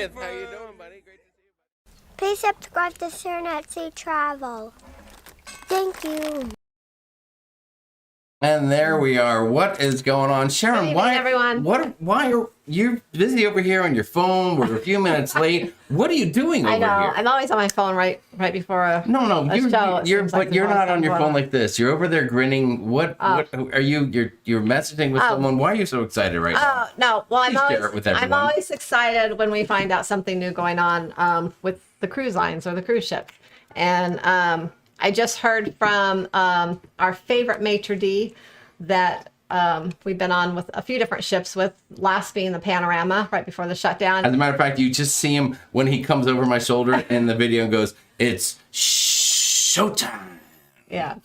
Kenneth, how you doing, buddy? Great to see you. Please subscribe to Sharonatsea Travel. Thank you. And there we are. What is going on, Sharon? Good evening, everyone. Why are you busy over here on your phone? We're a few minutes late. What are you doing over here? I know. I'm always on my phone right before a No, show. You're not on your phone like this. You're over there grinning. What are you? You're messaging with someone. Why are you so excited right now? No. Well, Share it with everyone. I'm always excited when we find out something new going on with the cruise lines or the cruise ship. And I just heard from our favorite maitre d' that we've been on with a few different ships, with last being the Panorama right before the shutdown. As a matter of fact, you just see him when he comes over my shoulder in the video and goes, "It's showtime." Yeah.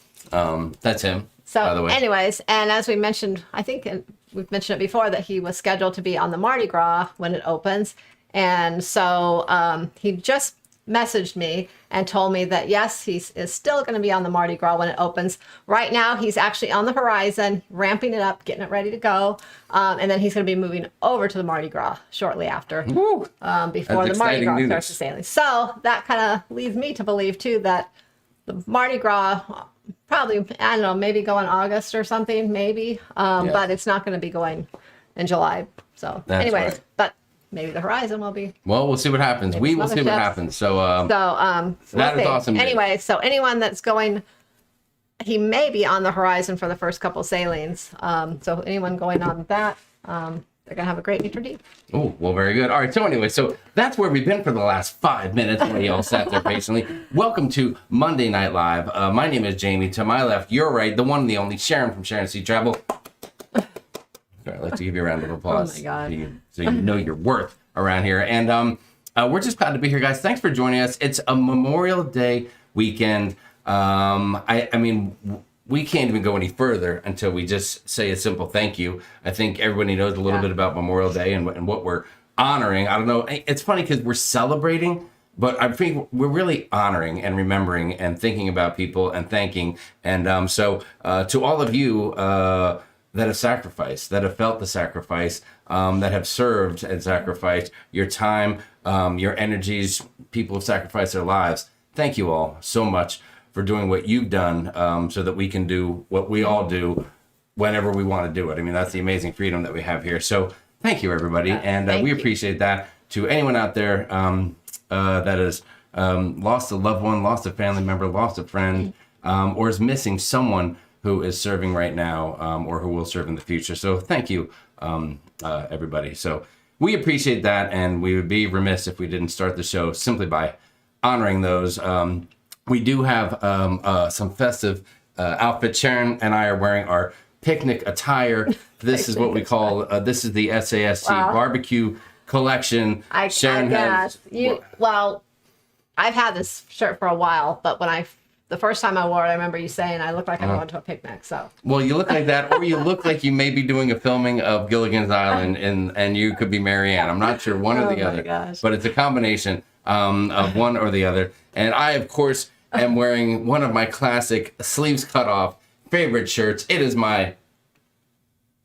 That's him. So, by the way. anyways, and as we mentioned, I think we've mentioned it before, that he was scheduled to be on the Mardi Gras when it opens. And so he just messaged me and told me that, yes, he is still going to be on the Mardi Gras when it opens. Right now, he's actually on the horizon, ramping it up, getting it ready to go. And then he's going to be moving over to the Mardi Gras shortly after, before the Mardi Gras starts the sailing. So that kind of leads me to believe, too, that the Mardi Gras probably, I don't know, maybe go in August or something, maybe. But it's not going to be going in July. So anyways, right. But maybe the horizon will be. Well, we'll see what happens. We will see what happens. So, that is awesome. Anyway, so anyone that's going, he may be on the horizon for the first couple sailings. So anyone going on that, they're going to have a great maitre d'. Oh, well, very good. All right. So anyway, so that's where we've been for the last 5 minutes while you all sat there patiently. Welcome to Monday Night Live. My name is Jamie. To my left, your right, the one and the only Sharon from Sharon and Jamie Travel. I'd like to give you a round of applause. Oh my God. So you know your worth around here. And we're just glad to be here, guys. Thanks for joining us. It's a Memorial Day weekend. I mean, we can't even go any further until we just say a simple thank you. I think everybody knows a little bit about Memorial Day and what we're honoring. I don't know. It's funny because we're celebrating, but I think we're really honoring and remembering and thinking about people and thanking. And so to all of you that have sacrificed, that have felt the sacrifice, that have served and sacrificed your time, your energies, people have sacrificed their lives. Thank you all so much for doing what you've done, so that we can do what we all do whenever we want to do it. I mean, that's the amazing freedom that we have here. So thank you, everybody. And we appreciate that. To anyone out there that has lost a loved one, lost a family member, lost a friend, or is missing someone who is serving right now, or who will serve in the future. So thank you, everybody. So we appreciate that, and we would be remiss if we didn't start the show simply by honoring those. We do have some festive outfits. Sharon and I are wearing our picnic attire. This is what we call, this is the SASC barbecue collection. Sharon has... Well, I've had this shirt for a while, but the first time I wore it, I remember you saying I look like I'm going to a picnic. So. Well, you look like that, or you look like you may be doing a filming of Gilligan's Island, and you could be Marianne. I'm not sure, one or the other. Gosh. But it's a combination of one or the other. And I, of course, am wearing one of my classic sleeves cut off favorite shirts. It is my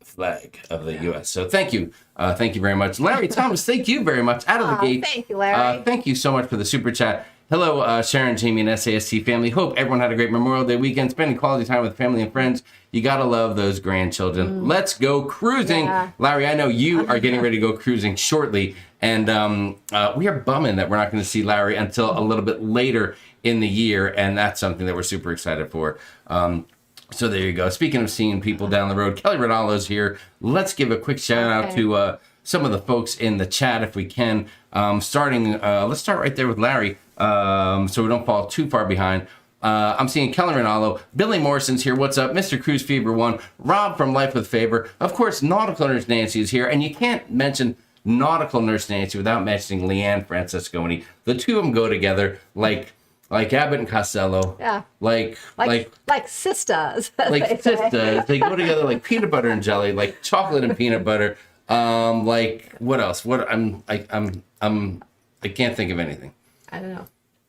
flag of the U.S. So thank you. Thank you very much. Larry Thomas, thank you very much. Out of the gate. Thank you, Larry. Thank you so much for the super chat. Hello, Sharon, Jamie, and SASC family. Hope everyone had a great Memorial Day weekend, spending quality time with family and friends. You gotta love those grandchildren. Let's go cruising. Yeah. Larry, I know you are getting ready to go cruising shortly, and we are bumming that we're not going to see Larry until a little bit later in the year, and that's something that we're super excited for. So there you go. Speaking of seeing people down the road, Kelly Ronaldo's here. Let's give a quick shout out to some of the folks in the chat if we can. Let's start right there with Larry. So we don't fall too far behind. I'm seeing Kelly Ronaldo, Billy Morrison's here. What's up? Mr. Cruise Fever 1, Rob from Life with Favor. Of course, Nautical Nurse Nancy is here, and you can't mention Nautical Nurse Nancy without mentioning Leanne Francesconi. The two of them go together like Abbott and Costello. Yeah. Like sisters. Like sisters. They go together like peanut butter and jelly, like chocolate and peanut butter. Like what else? I can't think of anything. I don't know.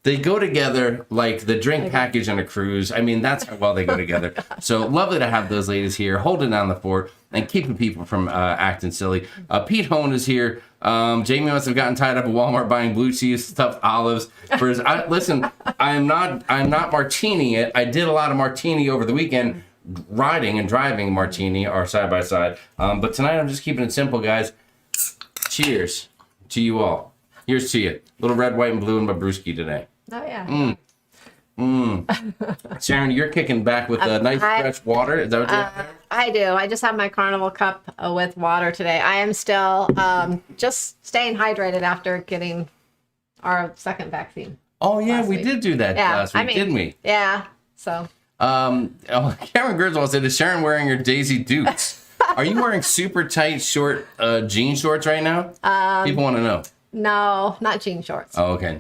they go together like the drink package and a cruise. I mean, that's how well they go together. So lovely to have those ladies here holding down the fort and keeping people from acting silly. Pete Hone is here. Jamie must have gotten tied up at Walmart buying blue cheese stuffed olives for his. Listen, I'm not martini it. I did a lot of martini over the weekend, riding and driving martini or side by side. But tonight I'm just keeping it simple, guys. Cheers to you all. Here's to you. Little red, white, and blue in my brewski today. Oh, yeah. Sharon, you're kicking back with a nice fresh water. Is that what you're doing? I do. I just have my Carnival cup with water today. I am still just staying hydrated after getting our second vaccine. Oh, yeah, we did do that last week, didn't we? Yeah, so. Karen Griswold said, is Sharon wearing her Daisy Dukes? Are you wearing super tight, short jean shorts right now? People want to know. No, not jean shorts. Oh, okay.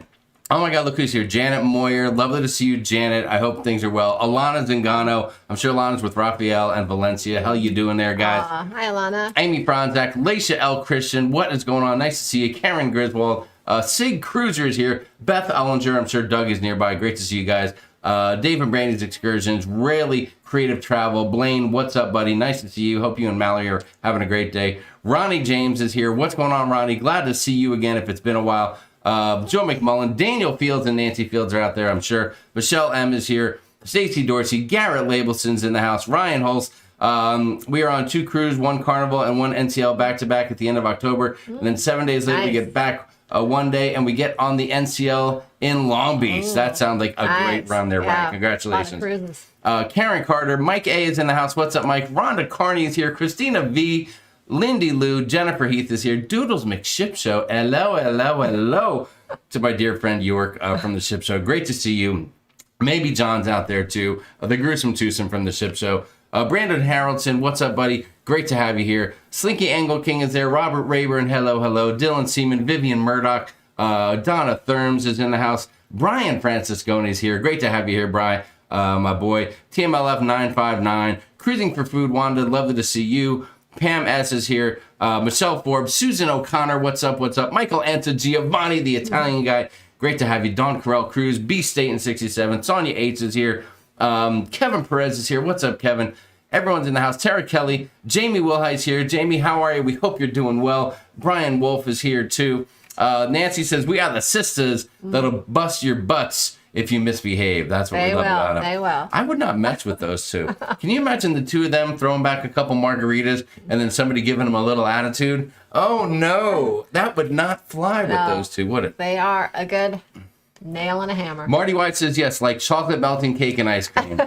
Oh my God, look who's here. Janet Moyer. Lovely to see you, Janet. I hope things are well. Alana Zingano. I'm sure Alana's with Raphael and Valencia. How you doing there, guys? Hi, Alana. Amy Bronzak. Laisha L. Christian. What is going on? Nice to see you. Karen Griswold. Sig Cruiser is here. Beth Ellinger. I'm sure Doug is nearby. Great to see you guys. Dave and Brandy's Excursions. Rarely Creative Travel. Blaine, what's up, buddy? Nice to see you. Hope you and Mallory are having a great day. Ronnie James is here. What's going on, Ronnie? Glad to see you again if it's been a while. Joe McMullen, Daniel Fields, and Nancy Fields are out there, I'm sure. Michelle M. is here. Stacy Dorsey, Garrett Labelson's in the house. Ryan Hulse. We are on 2 cruise, 1 Carnival, and 1 NCL back-to-back at the end of October. And then 7 days later, we get back one day, and we get on the NCL in Long Beach. That sounds like a great run there, Ryan. Congratulations. Karen Carter. Mike A. is in the house. What's up, Mike? Rhonda Carney is here. Christina V. Lindy Lou, Jennifer Heath is here. Doodles McShip Show. Hello, hello, hello to my dear friend York from the Ship Show. Great to see you. Maybe John's out there too. The Gruesome Twosome from the Ship Show. Brandon Harrelson, what's up, buddy? Great to have you here. Slinky Angle King is there. Robert Rayburn, hello, hello. Dylan Seaman, Vivian Murdoch. Donna Therms is in the house. Brian Franciscone is here. Great to have you here, Brian, my boy. TMLF 959. Cruising for Food, Wanda, lovely to see you. Pam S. is here. Michelle Forbes. Susan O'Connor. What's up? What's up? Michael Anta. Giovanni, the Italian guy. Great to have you. Don Carell Cruz. B. State in 67. Sonia H. is here. Kevin Perez is here. What's up, Kevin? Everyone's in the house. Tara Kelly. Jamie Wilhite's here. Jamie, how are you? We hope you're doing well. Brian Wolf is here, too. Nancy says, we are the sisters that'll bust your butts if you misbehave. That's what we love about them. They will. I would not mess with those two. Can you imagine the two of them throwing back a couple margaritas and then somebody giving them a little attitude? Oh, no. That would not fly with those two, would it? They are a good nail and a hammer. Marty White says, yes, like chocolate melting cake and ice cream.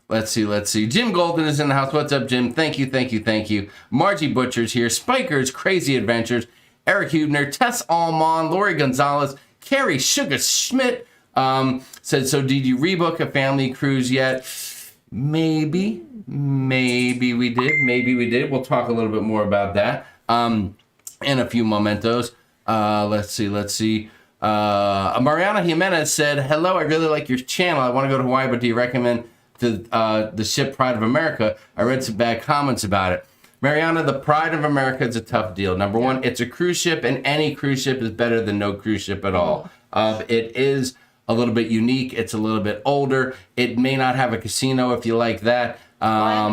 Let's see. Jim Golden is in the house. What's up, Jim? Thank you. Margie Butcher's here. Spikers, Crazy Adventures. Eric Hubner, Tess Allman, Lori Gonzalez, Carrie Sugar Schmidt said, so did you rebook a family cruise yet? Maybe we did. We'll talk a little bit more about that in a few momentos. Let's see. Mariana Jimenez said, hello, I really like your channel. I want to go to Hawaii, but do you recommend the ship Pride of America? I read some bad comments about it. Mariana, the Pride of America is a tough deal. Number one, it's a cruise ship, and any cruise ship is better than no cruise ship at all. It is a little bit unique. It's a little bit older. It may not have a casino if you like that. I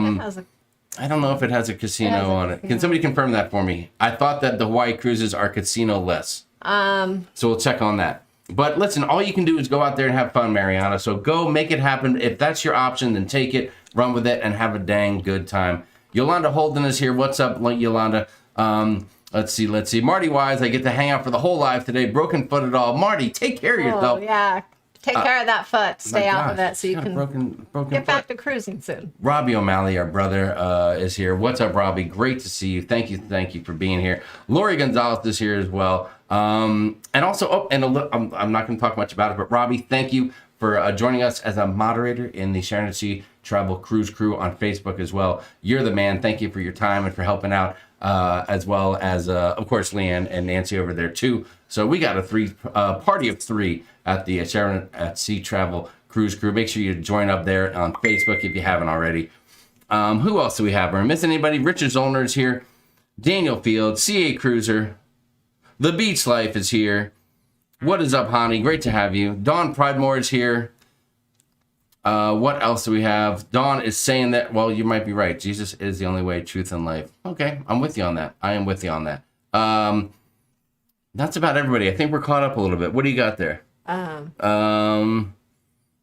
don't know if it has a casino on it. Can somebody confirm that for me? I thought that the Hawaii cruises are casino-less. So we'll check on that. But listen, all you can do is go out there and have fun, Mariana. So go make it happen. If that's your option, then take it, run with it, and have a dang good time. Yolanda Holden is here. What's up, Yolanda? Let's see. Marty Wise, I get to hang out for the whole live today. Broken foot at all. Marty, take care of yourself. Yeah. Take care of that foot. Stay out of it so you can broken get back to cruising soon. Robbie O'Malley, our brother, is here. What's up, Robbie? Great to see you. Thank you for being here. Lori Gonzalez is here as well. And also, I'm not going to talk much about it, but Robbie, thank you for joining us as a moderator in the Sharon and Jamie Travel Cruise Crew on Facebook as well. You're the man. Thank you for your time and for helping out, as well as, of course, Leanne and Nancy over there, too. So we got a party of 3 at the Sharon at Sea Travel Cruise Crew. Make sure you join up there on Facebook if you haven't already. Who else do we have? Are we missing anybody? Richard Zollner is here. Daniel Field, CA Cruiser. The Beach Life is here. What is up, Hani? Great to have you. Dawn Pridemore is here. What else do we have? Dawn is saying that, well, you might be right. Jesus is the only way, truth, and life. Okay, I'm with you on that. I am with you on that. That's about everybody. I think we're caught up a little bit. What do you got there?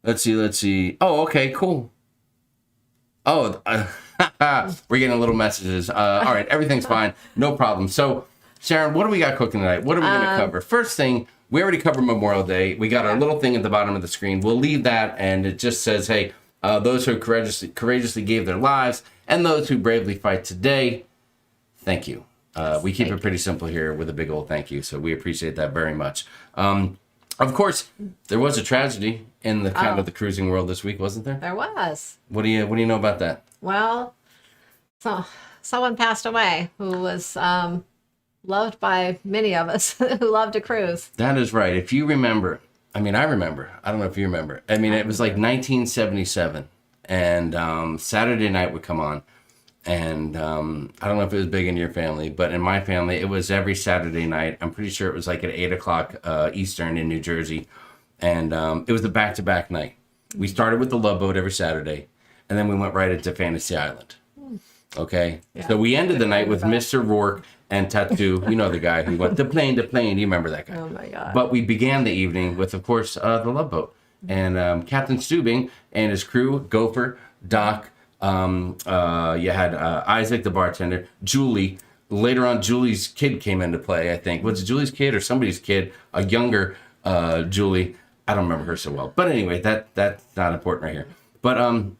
Let's see. Oh, okay, cool. Oh, we're getting little messages. All right, everything's fine. No problem. So, Sharon, what do we got cooking tonight? What are we going to cover? First thing, we already covered Memorial Day. We got our little thing at the bottom of the screen. We'll leave that, and it just says, hey, those who courageously gave their lives and those who bravely fight today, thank you. We keep it pretty simple here with a big old thank you, so we appreciate that very much. Of course, there was a tragedy in the kind of the cruising world this week, wasn't there? There was. What do you know about that? Well, so someone passed away who was loved by many of us who love to cruise. That is right. If you remember, I remember. I don't know if you remember. It was like 1977, and Saturday night would come on, and I don't know if it was big in your family, but in my family, it was every Saturday night. I'm pretty sure it was like at 8 o'clock Eastern in New Jersey, and it was a back-to-back night. We started with the Love Boat every Saturday, and then we went right into Fantasy Island. Okay, yeah. So we ended the night with Mr. Rourke and Tattoo. You know the guy who went, the plane. You remember that guy? Oh my God. But we began the evening with, of course, the Love Boat. And Captain Steubing and his crew, Gopher, Doc, you had Isaac, the bartender, Julie. Later on, Julie's kid came into play, I think. Was it Julie's kid or somebody's kid? A younger Julie. I don't remember her so well. But anyway, that's not important right here. But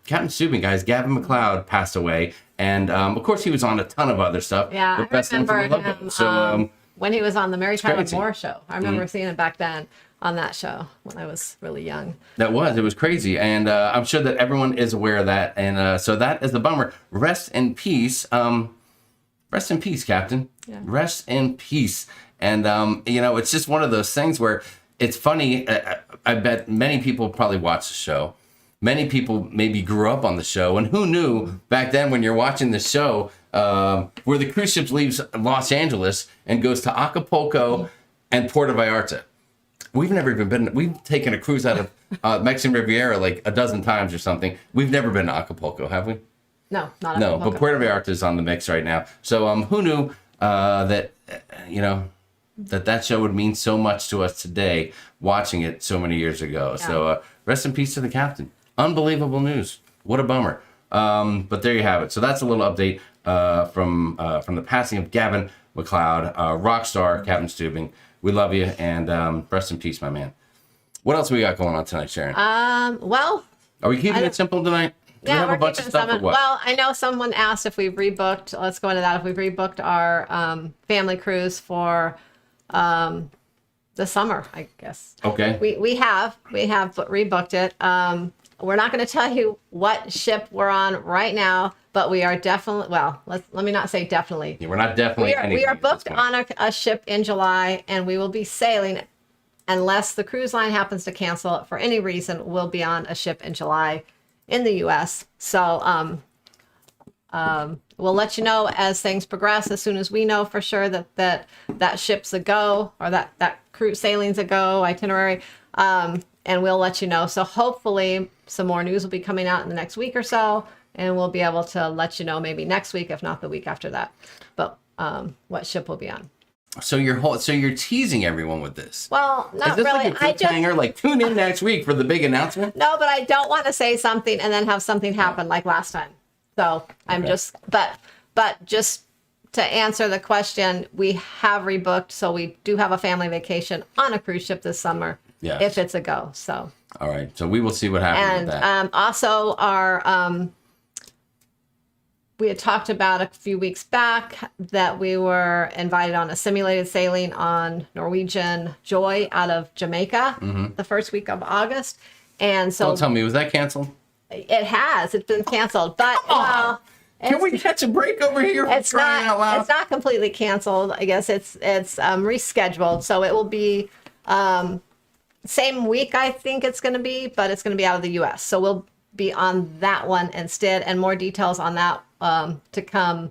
Captain Steubing, guys, Gavin MacLeod passed away. And, of course, he was on a ton of other stuff. Yeah, but best I remember him. So, when he was on the Maritime and crazy. More show. I remember seeing it back then on that show when I was really young. It was crazy. And I'm sure that everyone is aware of that. And so that is a bummer. Rest in peace. Rest in peace, Captain. Yeah. Rest in peace. And, it's just one of those things where it's funny. I bet many people probably watch the show. Many people maybe grew up on the show, and who knew back then when you're watching the show where the cruise ship leaves Los Angeles and goes to Acapulco and Puerto Vallarta. We've never even been. We've taken a cruise out of Mexican Riviera like a dozen times or something. We've never been to Acapulco, have we? No, not no. Acapulco. But Puerto Vallarta is on the mix right now. So who knew that that show would mean so much to us today, watching it so many years ago. Yeah. So rest in peace to the captain. Unbelievable news. What a bummer. But there you have it. So that's a little update from the passing of Gavin MacLeod, rock star Captain Steubing. We love you, and rest in peace, my man. What else we got going on tonight, Sharon? Well, are we keeping it simple tonight? Do we have a bunch of stuff or what? Well, I know someone asked if we've rebooked. Let's go into that. If we've rebooked our family cruise for the summer, I guess. Okay. We have rebooked it. We're not going to tell you what ship we're on right now, but we are definitely, well, let me not say definitely. Yeah, we're not definitely We are booked on a ship in July, and we will be sailing, unless the cruise line happens to cancel it for any reason, we'll be on a ship in July in the U.S. So we'll let you know as things progress, as soon as we know for sure that ship's a go, or that cruise sailing's a go, itinerary. And we'll let you know. So hopefully some more news will be coming out in the next week or so, and we'll be able to let you know maybe next week, if not the week after that. But what ship we'll be on. So you're teasing everyone with this. Well, not Is this really. like a cliffhanger? Like, tune in next week for the big announcement? No, but I don't want to say something and then have something happen like last time. So I'm just, but just to answer the question, we have rebooked. So we do have a family vacation on a cruise ship this summer. Yes. If it's a go. So. All right. So we will see what happens with that. And also our, we had talked about a few weeks back that we were invited on a simulated sailing on Norwegian Joy out of Jamaica the first week of August. And so. Don't tell me, was that canceled? It has. It's been canceled. But can we catch a break over here? It's not completely canceled. I guess it's rescheduled. So it will be same week, I think it's going to be, but it's going to be out of the U.S. So we'll be on that one instead, and more details on that to come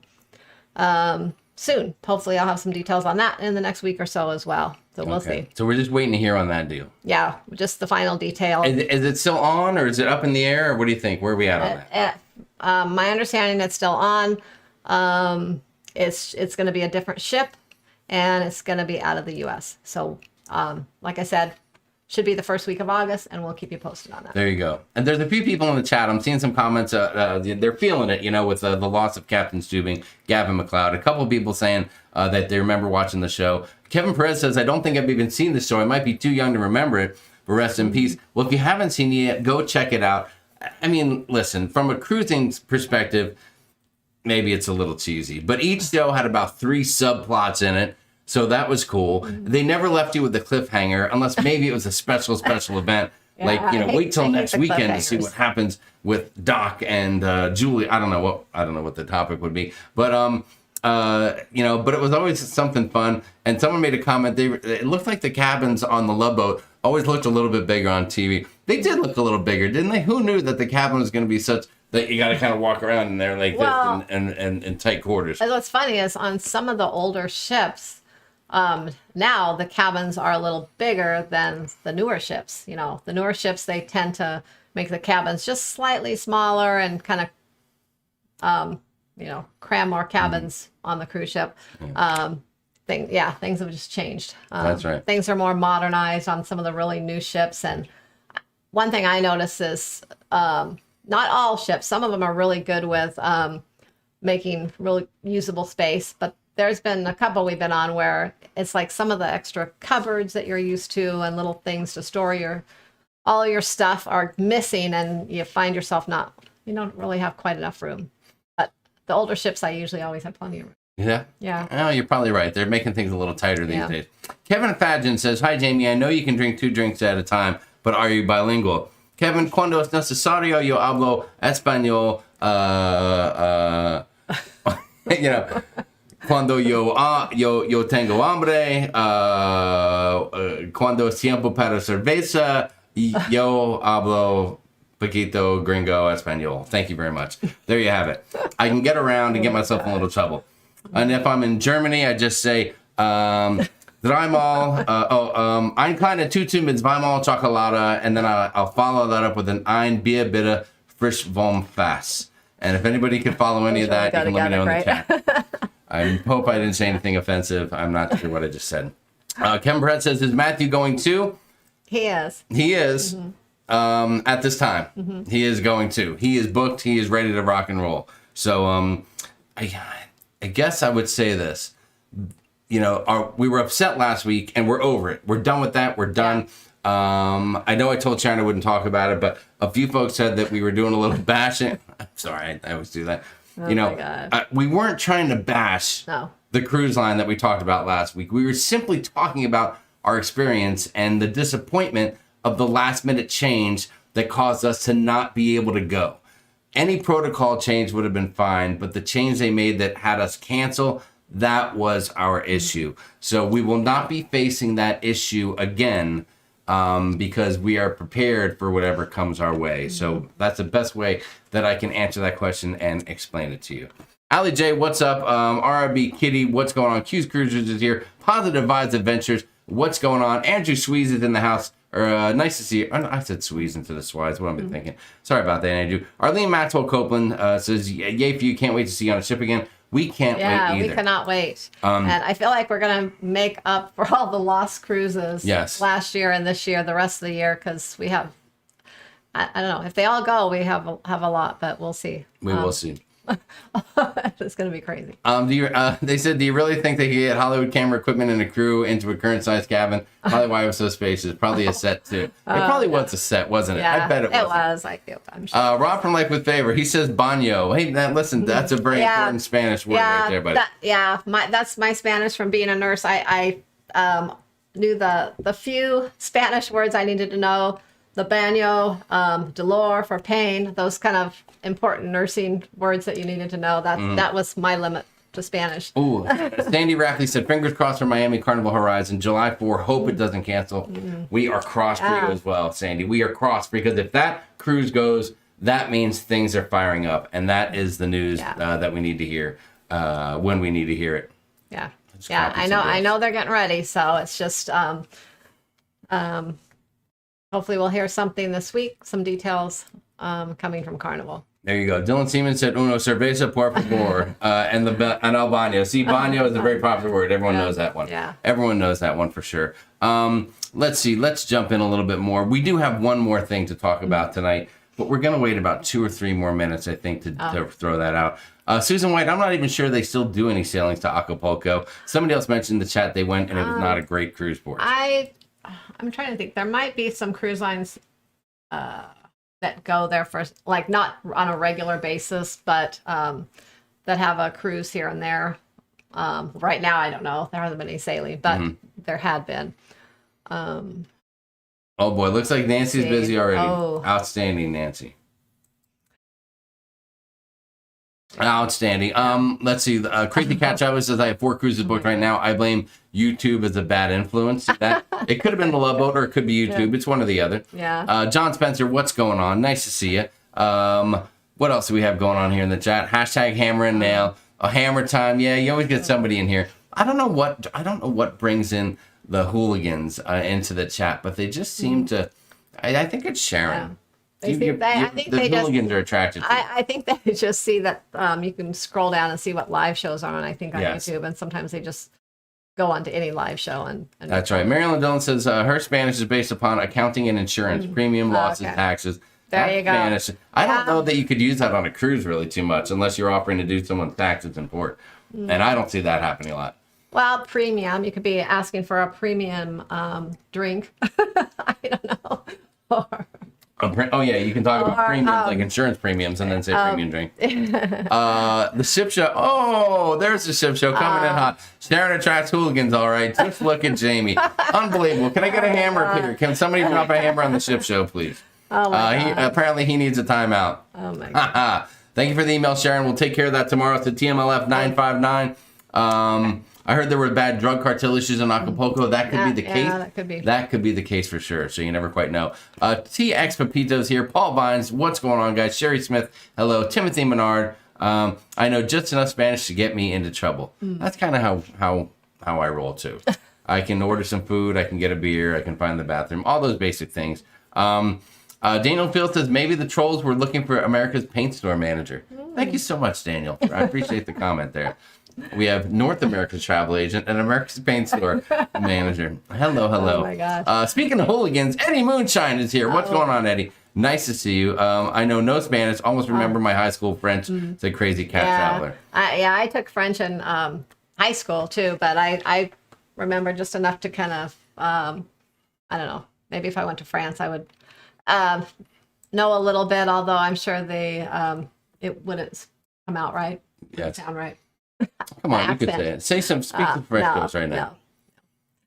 soon. Hopefully I'll have some details on that in the next week or so as well. So we'll see. So we're just waiting to hear on that deal. Yeah, just the final detail. Is it still on, or is it up in the air, or what do you think? Where are we at on that? My understanding, it's still on. It's going to be a different ship, and it's going to be out of the U.S. So, like I said, should be the first week of August, and we'll keep you posted on that. There you go. And there's a few people in the chat. I'm seeing some comments. They're feeling it, with the loss of Captain Stubing, Gavin MacLeod. A couple of people saying that they remember watching the show. Kevin Perez says, I don't think I've even seen the show. I might be too young to remember it, but rest in peace. Well, if you haven't seen it yet, go check it out. I mean, listen, from a cruising perspective, maybe it's a little cheesy, but each show had about 3 subplots in it. So that was cool. They never left you with a cliffhanger unless maybe it was a special event. Yeah, Wait till next weekend to see what happens with Doc and Julie. I don't know what the topic would be, but but it was always something fun. And someone made a comment. It looked like the cabins on the Love Boat always looked a little bit bigger on TV. They did look a little bigger, didn't they? Who knew that the cabin was going to be such that you got to kind of walk around in there like this and in tight quarters. And what's funny is on some of the older ships, now the cabins are a little bigger than the newer ships. The newer ships, they tend to make the cabins just slightly smaller and kind of, cram more cabins on the cruise ship. Things have just changed. That's right. Things are more modernized on some of the really new ships. And one thing I notice is, not all ships, some of them are really good with making really usable space, but there's been a couple we've been on where it's like some of the extra cupboards that you're used to and little things to store all your stuff are missing, and you find yourself you don't really have quite enough room. But the older ships, I usually always have plenty of room. Yeah? Yeah. Oh, you're probably right. They're making things a little tighter these days. Kevin Fadgen says, Hi, Jamie. I know you can drink 2 drinks at a time, but are you bilingual? Kevin, cuando es necesario, yo hablo español. Cuando yo tengo hambre, cuando es tiempo para cerveza, yo hablo poquito gringo español. Thank you very much. There you have it. I can get around and get myself in a little trouble. And if I'm in Germany, I just say, dreimal, ein kleine Tüte mit zweimal Chocolate, and then I'll follow that up with an ein Bier bitte frisch vom Fass. And if anybody can follow any of that, you can let me know in the chat. I hope I didn't say anything offensive. I'm not sure what I just said. Kevin Brett says, is Matthew going too? He is. He is. At this time. He is going to. He is booked. He is ready to rock and roll. So I guess I would say this. We were upset last week, and we're over it. We're done with that. We're done. I know I told Sharon I wouldn't talk about it, but a few folks said that we were doing a little bashing. I'm sorry, I always do that. Oh my God. We weren't trying to bash the cruise line that we talked about last week. We were simply talking about our experience and the disappointment of the last minute change that caused us to not be able to go. Any protocol change would have been fine, but the change they made that had us cancel, that was our issue. So we will not be facing that issue again, because we are prepared for whatever comes our way. So that's the best way that I can answer that question and explain it to you. Ali J, what's up? RRB Kitty, what's going on? Q's Cruisers is here. Positive Vibes Adventures, what's going on? Andrew Sweeze is in the house. Nice to see you. I said Sweeze into the Swise. What am I thinking? Sorry about that, Andrew. Arlene Maxwell Copeland says, yay for you. Can't wait to see you on a ship again. We can't wait either. Yeah, we cannot wait. And I feel like we're going to make up for all the lost cruises last year and this year, the rest of the year, because we have, I don't know, if they all go, we have a lot, but we'll see. We will see. It's going to be crazy. They said, do you really think they could get Hollywood camera equipment and a crew into a current size cabin? Probably why it was so spacious. Probably a set too. It probably was a set, wasn't it? Yeah, I bet it was. It was. I'm sure. Rob from Life with Favor, he says baño. Hey, listen, that's a very important Spanish word right there, buddy. That's my Spanish from being a nurse. I knew the few Spanish words I needed to know. The baño, dolor for pain, those kind of important nursing words that you needed to know. That was my limit to Spanish. Ooh, Sandy Rafley said, fingers crossed for Miami Carnival Horizon, July 4. Hope it doesn't cancel. We are crossed for you as well, Sandy. We are crossed because if that cruise goes, that means things are firing up. And that is the news that we need to hear when we need to hear it. Yeah. Just Yeah, copy I somebody else. know they're getting ready, so it's just hopefully we'll hear something this week, some details coming from Carnival. There you go. Dylan Seaman said, "Uno cerveza, por favor," and al baño. See, baño is a very popular word. Everyone knows that one. Yeah. Everyone knows that one for sure. Let's see. Let's jump in a little bit more. We do have one more thing to talk about tonight, but we're going to wait about 2 or 3 more minutes, I think, to throw that out. Susan White, I'm not even sure they still do any sailings to Acapulco. Somebody else mentioned in the chat they went, and it was not a great cruise port. I'm trying to think. There might be some cruise lines that go there for, like, not on a regular basis, but that have a cruise here and there. Right now, I don't know. There hasn't been any sailing, but there had been. Oh boy, looks like Nancy's busy already. Oh. Outstanding, Nancy. Outstanding. Let's see. Crazy Cat Chavez says I have 4 cruises booked right now. I blame YouTube as a bad influence. That it could have been the Love Boat or it could be YouTube. It's one or the other. Yeah. John Spencer, what's going on? Nice to see you. What else do we have going on here in the chat? Hashtag hammer and nail. A hammer time. Yeah, you always get somebody in here. I don't know what brings in the hooligans into the chat, but they just seem to. I think it's Sharon. I think the hooligans are attracted to. I think they just see that you can scroll down and see what live shows are on. I think on YouTube, and sometimes they just go on to any live show and That's right. Marilyn Dillon says her Spanish is based upon accounting and insurance, premium losses, taxes. There you go. Spanish. I don't know that you could use that on a cruise really too much unless you're offering to do someone's taxes in port, and I don't see that happening a lot. Well, premium. You could be asking for a premium drink. I don't know. Oh yeah, you can talk about premiums like insurance premiums and then say premium drink. The ship show. Oh, there's the ship show coming in hot. Sharon attracts hooligans. All right, just look at Jamie. Unbelievable. Can I get a hammer here? Can somebody drop a hammer on the ship show, please? Oh my God. Apparently he needs a timeout. Oh my God. Thank you for the email, Sharon. We'll take care of that tomorrow. It's the TMLF 959. I heard there were bad drug cartel issues in Acapulco. That could be the case. Yeah, that could be. That could be the case for sure. So you never quite know. TX Pepitos here. Paul Vines. What's going on, guys? Sherry Smith. Hello. Timothy Menard. I know just enough Spanish to get me into trouble. That's kind of how I roll too. I can order some food. I can get a beer. I can find the bathroom. All those basic things. Daniel Field says maybe the trolls were looking for America's paint store manager. Thank you so much, Daniel. I appreciate the comment there. We have North America's travel agent and America's paint store manager. Hello. Oh my gosh. Speaking of hooligans, Eddie Moonshine is here. What's going on, Eddie? Nice to see you. I know no Spanish. Almost remember my high school French. It's a crazy cat traveler. I took French in high school too, but I remember just enough to kind of, I don't know, maybe if I went to France, I would know a little bit, although I'm sure it wouldn't come out right. Yes. Sound right. Come on, you could say it. Speak some French to us right now. No.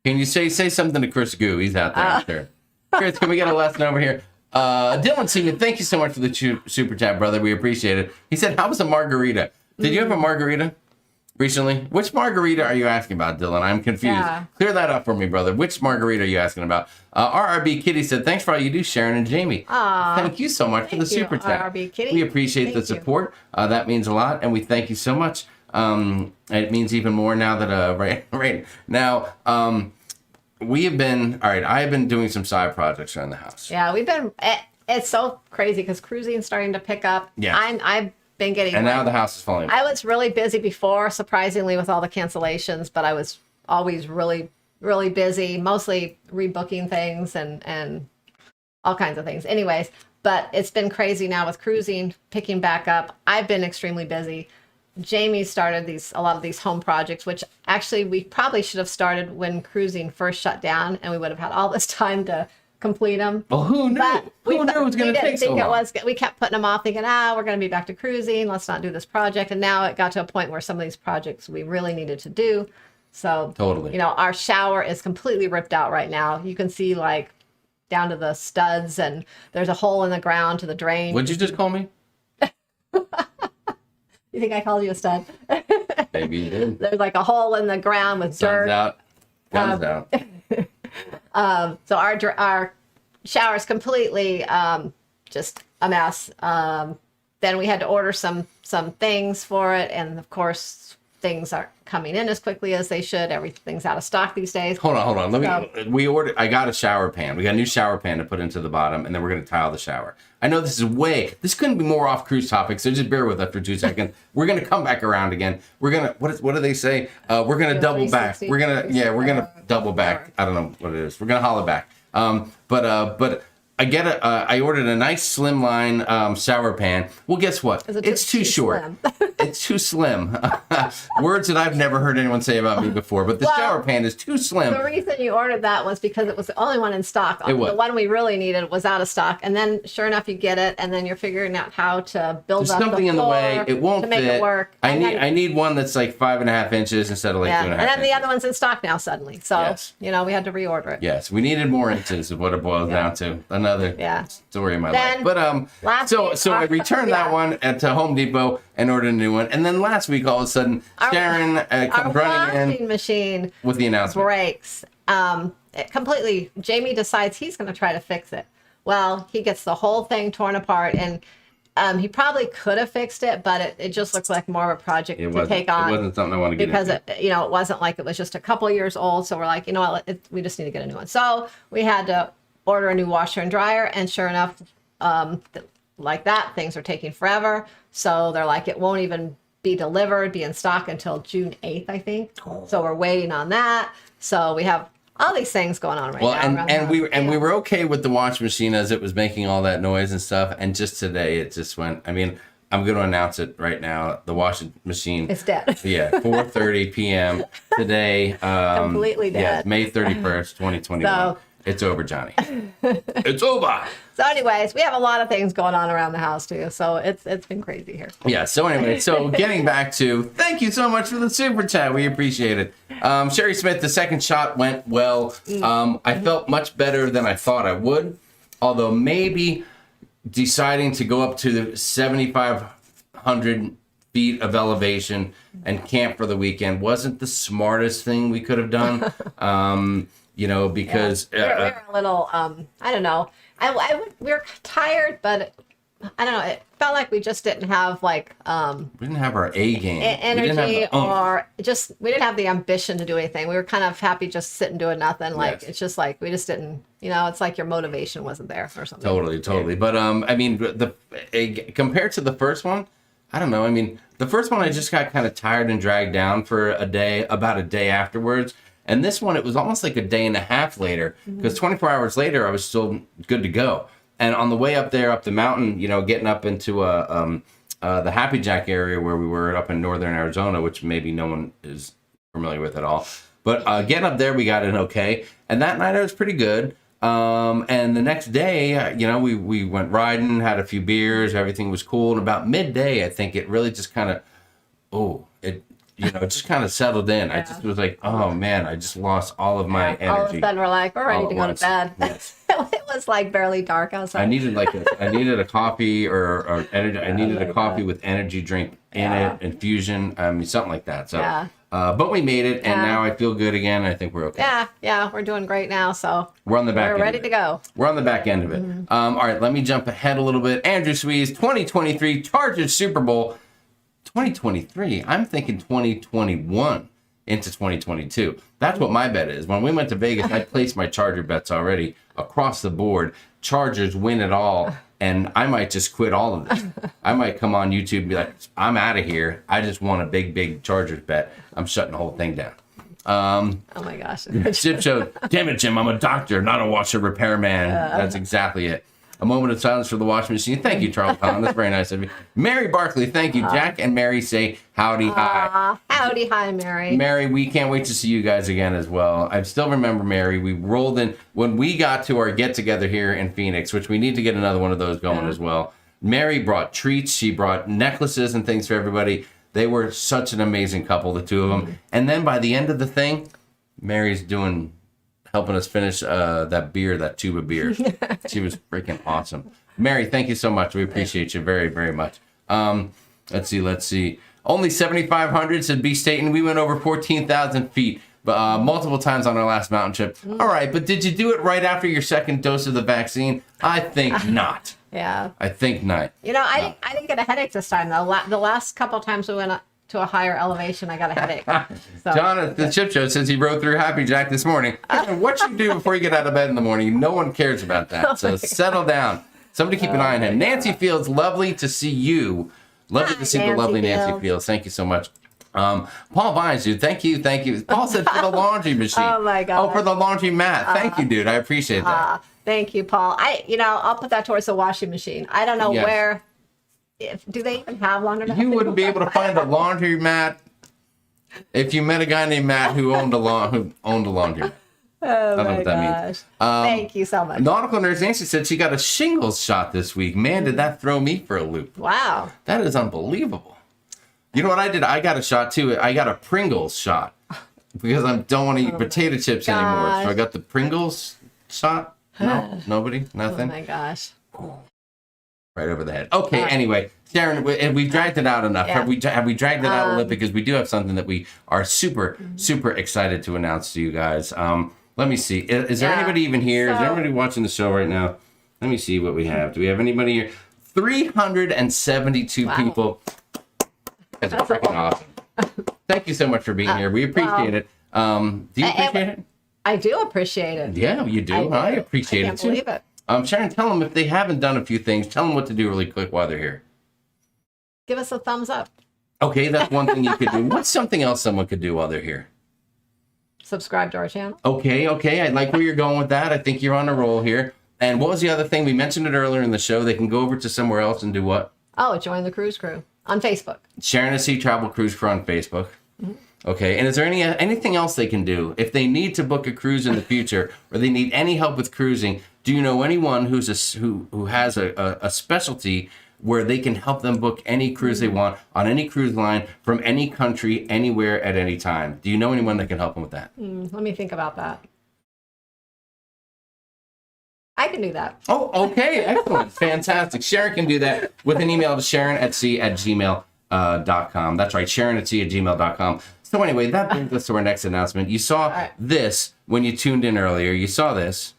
Can you say something to Chris Goo? He's out there after. Chris, can we get a lesson over here? Dylan Seaman, thank you so much for the super chat, brother. We appreciate it. He said, how was a margarita? Did you have a margarita recently? Which margarita are you asking about, Dylan? I'm confused. Yeah. Clear that up for me, brother. Which margarita are you asking about? RRB Kitty said, thanks for all you do, Sharon and Jamie. Thank you so much for the super chat. RRB Kitty. We appreciate the support. That means a lot, and we thank you so much. It means even more now that right now we have been I have been doing some side projects around the house. Yeah, we've been. It's so crazy because cruising is starting to pick up. Yeah, I've been getting. And now the house is falling. I was really busy before, surprisingly, with all the cancellations, but I was always really, really busy, mostly rebooking things and all kinds of things. Anyways, but it's been crazy now with cruising picking back up. I've been extremely busy. Jamie started a lot of these home projects, which actually we probably should have started when cruising first shut down, and we would have had all this time to complete them. Well, who knew? Who knew it was going to take so long? We kept putting them off, thinking, we're going to be back to cruising. Let's not do this project. And now it got to a point where some of these projects we really needed to do. So, totally. Our shower is completely ripped out right now. You can see like down to the studs, and there's a hole in the ground to the drain. What'd you just call me? You think I called you a stud? Maybe you did. There's like a hole in the ground with dirt. Guns out. So our shower is completely just a mess. Then we had to order some things for it, and of course things aren't coming in as quickly as they should. Everything's out of stock these days. Hold on. I got a shower pan. We got a new shower pan to put into the bottom, and then we're going to tile the shower. I know this couldn't be more off cruise topic, so just bear with us for 2 seconds. We're going to come back around again. We're going to, what do they say? We're going to double back. We're going to double back. I don't know what it is. We're going to holla back. But I ordered a nice slimline shower pan. Well, guess what? It's too short. It's too slim. Words that I've never heard anyone say about me before. But the shower pan is too slim. The reason you ordered that was because it was the only one in stock. It was. The one we really needed was out of stock. And then, sure enough, you get it, and then you're figuring out how to build There's up something the floor in the way. It won't to make fit. it work. I need one that's like 5.5 inches instead of like 2.5 and then inches. the other one's in stock now suddenly. So, Yes. we had to reorder it. Yes, we needed more inches is what it boils down to. Another story of my life. But so I returned that one at Home Depot and ordered a new one. And then last week, all of a sudden, Sharon comes running in machine with the announcement. Breaks. Completely. Jamie decides he's going to try to fix it. Well, he gets the whole thing torn apart, and he probably could have fixed it, but it just looks like more of a project to take on. It wasn't something I want to get because into. it wasn't like it was just a couple years old. So we're like, we just need to get a new one. So we had to order a new washer and dryer, and sure enough, like that, things are taking forever. So they're like, it won't even be delivered, be in stock until June 8th, I think. So we're waiting on that. So we have all these things going on right now. And we were okay with the washing machine as it was making all that noise and stuff. And just today, it just went. I mean, I'm going to announce it right now. The washing machine. It's dead. Yeah, 4:30 p.m. today. Completely dead. Yeah, May 31st, 2021. So, it's over, Johnny. It's over. So anyways, we have a lot of things going on around the house too. So it's been crazy here. Yeah, so anyway, getting back to, thank you so much for the super chat. We appreciate it. Sherry Smith, the second shot went well. I felt much better than I thought I would. Although maybe deciding to go up to the 7,500 feet of elevation and camp for the weekend wasn't the smartest thing we could have done. Because we were a little, I don't know. We were tired, but I don't know. It felt like we just didn't have we didn't have our A game, energy, or just we didn't have the ambition to do anything. We were kind of happy just sitting doing nothing. Like It's just like we just didn't. It's like your motivation wasn't there or something. Totally. But I mean, compared to the first one, I don't know. I mean, the first one I just got kind of tired and dragged down for about a day afterwards. And this one, it was almost like a day and a half later, because 24 hours later, I was still good to go. And on the way up there, up the mountain, getting up into the Happy Jack area where we were up in northern Arizona, which maybe no one is familiar with at all. But getting up there, we got in okay. And that night, I was pretty good. And the next day, we went riding, had a few beers, everything was cool. And about midday, I think it really just kind of, it just kind of settled in. Yeah. I just was like, oh man, I just lost all of my energy. All of a sudden we're like, we're ready to go to bed. Yes. It was like barely dark outside. I needed a coffee or energy. I needed a coffee with energy drink in it, infusion, something like that. So, but we made it, and now I feel good again. I think we're okay. Yeah, we're doing great now. So we're on the back. We're ready to go. We're on the back end of it. All right, let me jump ahead a little bit. Andrew Swees, 2023 Chargers Super Bowl. 2023. I'm thinking 2021 into 2022. That's what my bet is. When we went to Vegas, I placed my Charger bets already across the board. Chargers win it all, and I might just quit all of this. I might come on YouTube and be like, I'm out of here. I just won a big Chargers bet. I'm shutting the whole thing down. Oh my gosh. Zip show, damn it, Jim, I'm a doctor, not a washer repairman. That's exactly it. A moment of silence for the washing machine. Thank you, Charles Pound. That's very nice of you. Mary Barkley, thank you. Jack and Mary say howdy hi. Howdy hi, Mary. Mary, we can't wait to see you guys again as well. I still remember Mary. We rolled in when we got to our get together here in Phoenix, which we need to get another one of those going as well. Mary brought treats. She brought necklaces and things for everybody. They were such an amazing couple, the two of them. And then by the end of the thing, Mary's helping us finish that tube of beer. She was freaking awesome. Mary, thank you so much. We appreciate you very, very much. Let's see. Only 7,500 said B Staten. We went over 14,000 feet multiple times on our last mountain trip. All right, but did you do it right after your second dose of the vaccine? I think not. Yeah. I think not. I didn't get a headache this time, though. The last couple times we went to a higher elevation, I got a headache. So, John at the Chip Show says he rode through Happy Jack this morning. What you do before you get out of bed in the morning, no one cares about that. So settle down. Somebody keep an eye on him. Nancy Fields, lovely to see you. Lovely to see the lovely Nancy Fields. Thank you so much. Paul Vines, dude, thank you. Paul said for the laundry machine. Oh my God. Oh, for the laundry mat. Thank you, dude. I appreciate that. Thank you, Paul. I'll put that towards the washing machine. I don't know Yes. where. Do they even have laundry? You wouldn't be able to find a laundry mat if you met a guy named Matt who owned a laundry mat. Oh I don't know my what that means. gosh. Thank you so much. Nautical Nurse Nancy said she got a shingles shot this week. Man, did that throw me for a loop. Wow. That is unbelievable. You know what I did? I got a shot too. I got a Pringles shot because I don't want to eat potato chips anymore. So I got the Pringles shot. No, nobody, nothing. Oh my gosh. Right over the head. Okay. Anyway, Sharon, we've dragged it out enough. Yeah. Have we dragged it out a little bit? Because we do have something that we are super excited to announce to you guys. Let me see. Is there anybody even here? Is there anybody watching the show right now? Let me see what we have. Do we have anybody here? 372 people. That's freaking awesome. Thank you so much for being here. We appreciate it. Do you appreciate it? I do appreciate it. Yeah, you do. I appreciate I it can't too. believe it. Sharon, tell them if they haven't done a few things, tell them what to do really quick while they're here. Give us a thumbs up. Okay, that's one thing you could do. What's something else someone could do while they're here? Subscribe to our channel. Okay. I like where you're going with that. I think you're on a roll here. And what was the other thing? We mentioned it earlier in the show. They can go over to somewhere else and do what? Oh, join the cruise crew on Facebook. Sharon and Sea Travel Cruise Crew on Facebook. Okay, and is there anything else they can do? If they need to book a cruise in the future or they need any help with cruising, do you know anyone who has a specialty where they can help them book any cruise they want on any cruise line from any country, anywhere, at any time? Do you know anyone that can help them with that? Let me think about that. I can do that. Oh, okay, excellent, fantastic. Sharon can do that with an email to sharonatsea@gmail.com. That's right, sharonatsea@gmail.com. So anyway, that brings us to our next announcement. You saw this when you tuned in earlier. You saw this.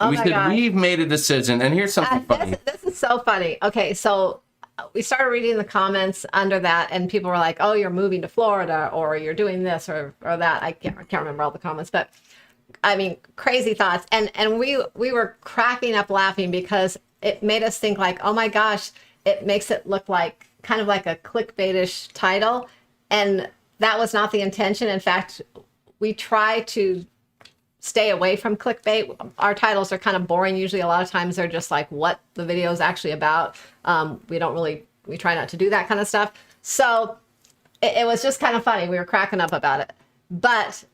Oh We my said gosh. we've made a decision, and here's something funny. This is so funny. Okay, so we started reading the comments under that, and people were like, "Oh, you're moving to Florida, or you're doing this or that." I can't remember all the comments, but I mean, crazy thoughts. And we were cracking up laughing because it made us think like, "Oh my gosh!" It makes it look like kind of like a clickbaitish title, and that was not the intention. In fact, we try to stay away from clickbait. Our titles are kind of boring. Usually a lot of times they're just like what the video is actually about. We try not to do that kind of stuff. So it was just kind of funny. We were cracking up about it. But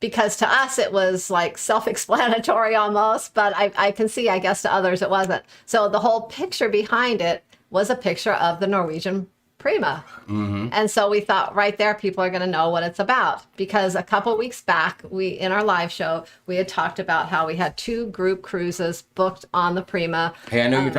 because to us it was like self-explanatory almost, but I can see, I guess to others it wasn't. So the whole picture behind it was a picture of the Norwegian Prima. And so we thought right there, people are going to know what it's about, because a couple weeks back, in our live show, we had talked about how we had 2 group cruises booked on the Prima. Hey, I know hey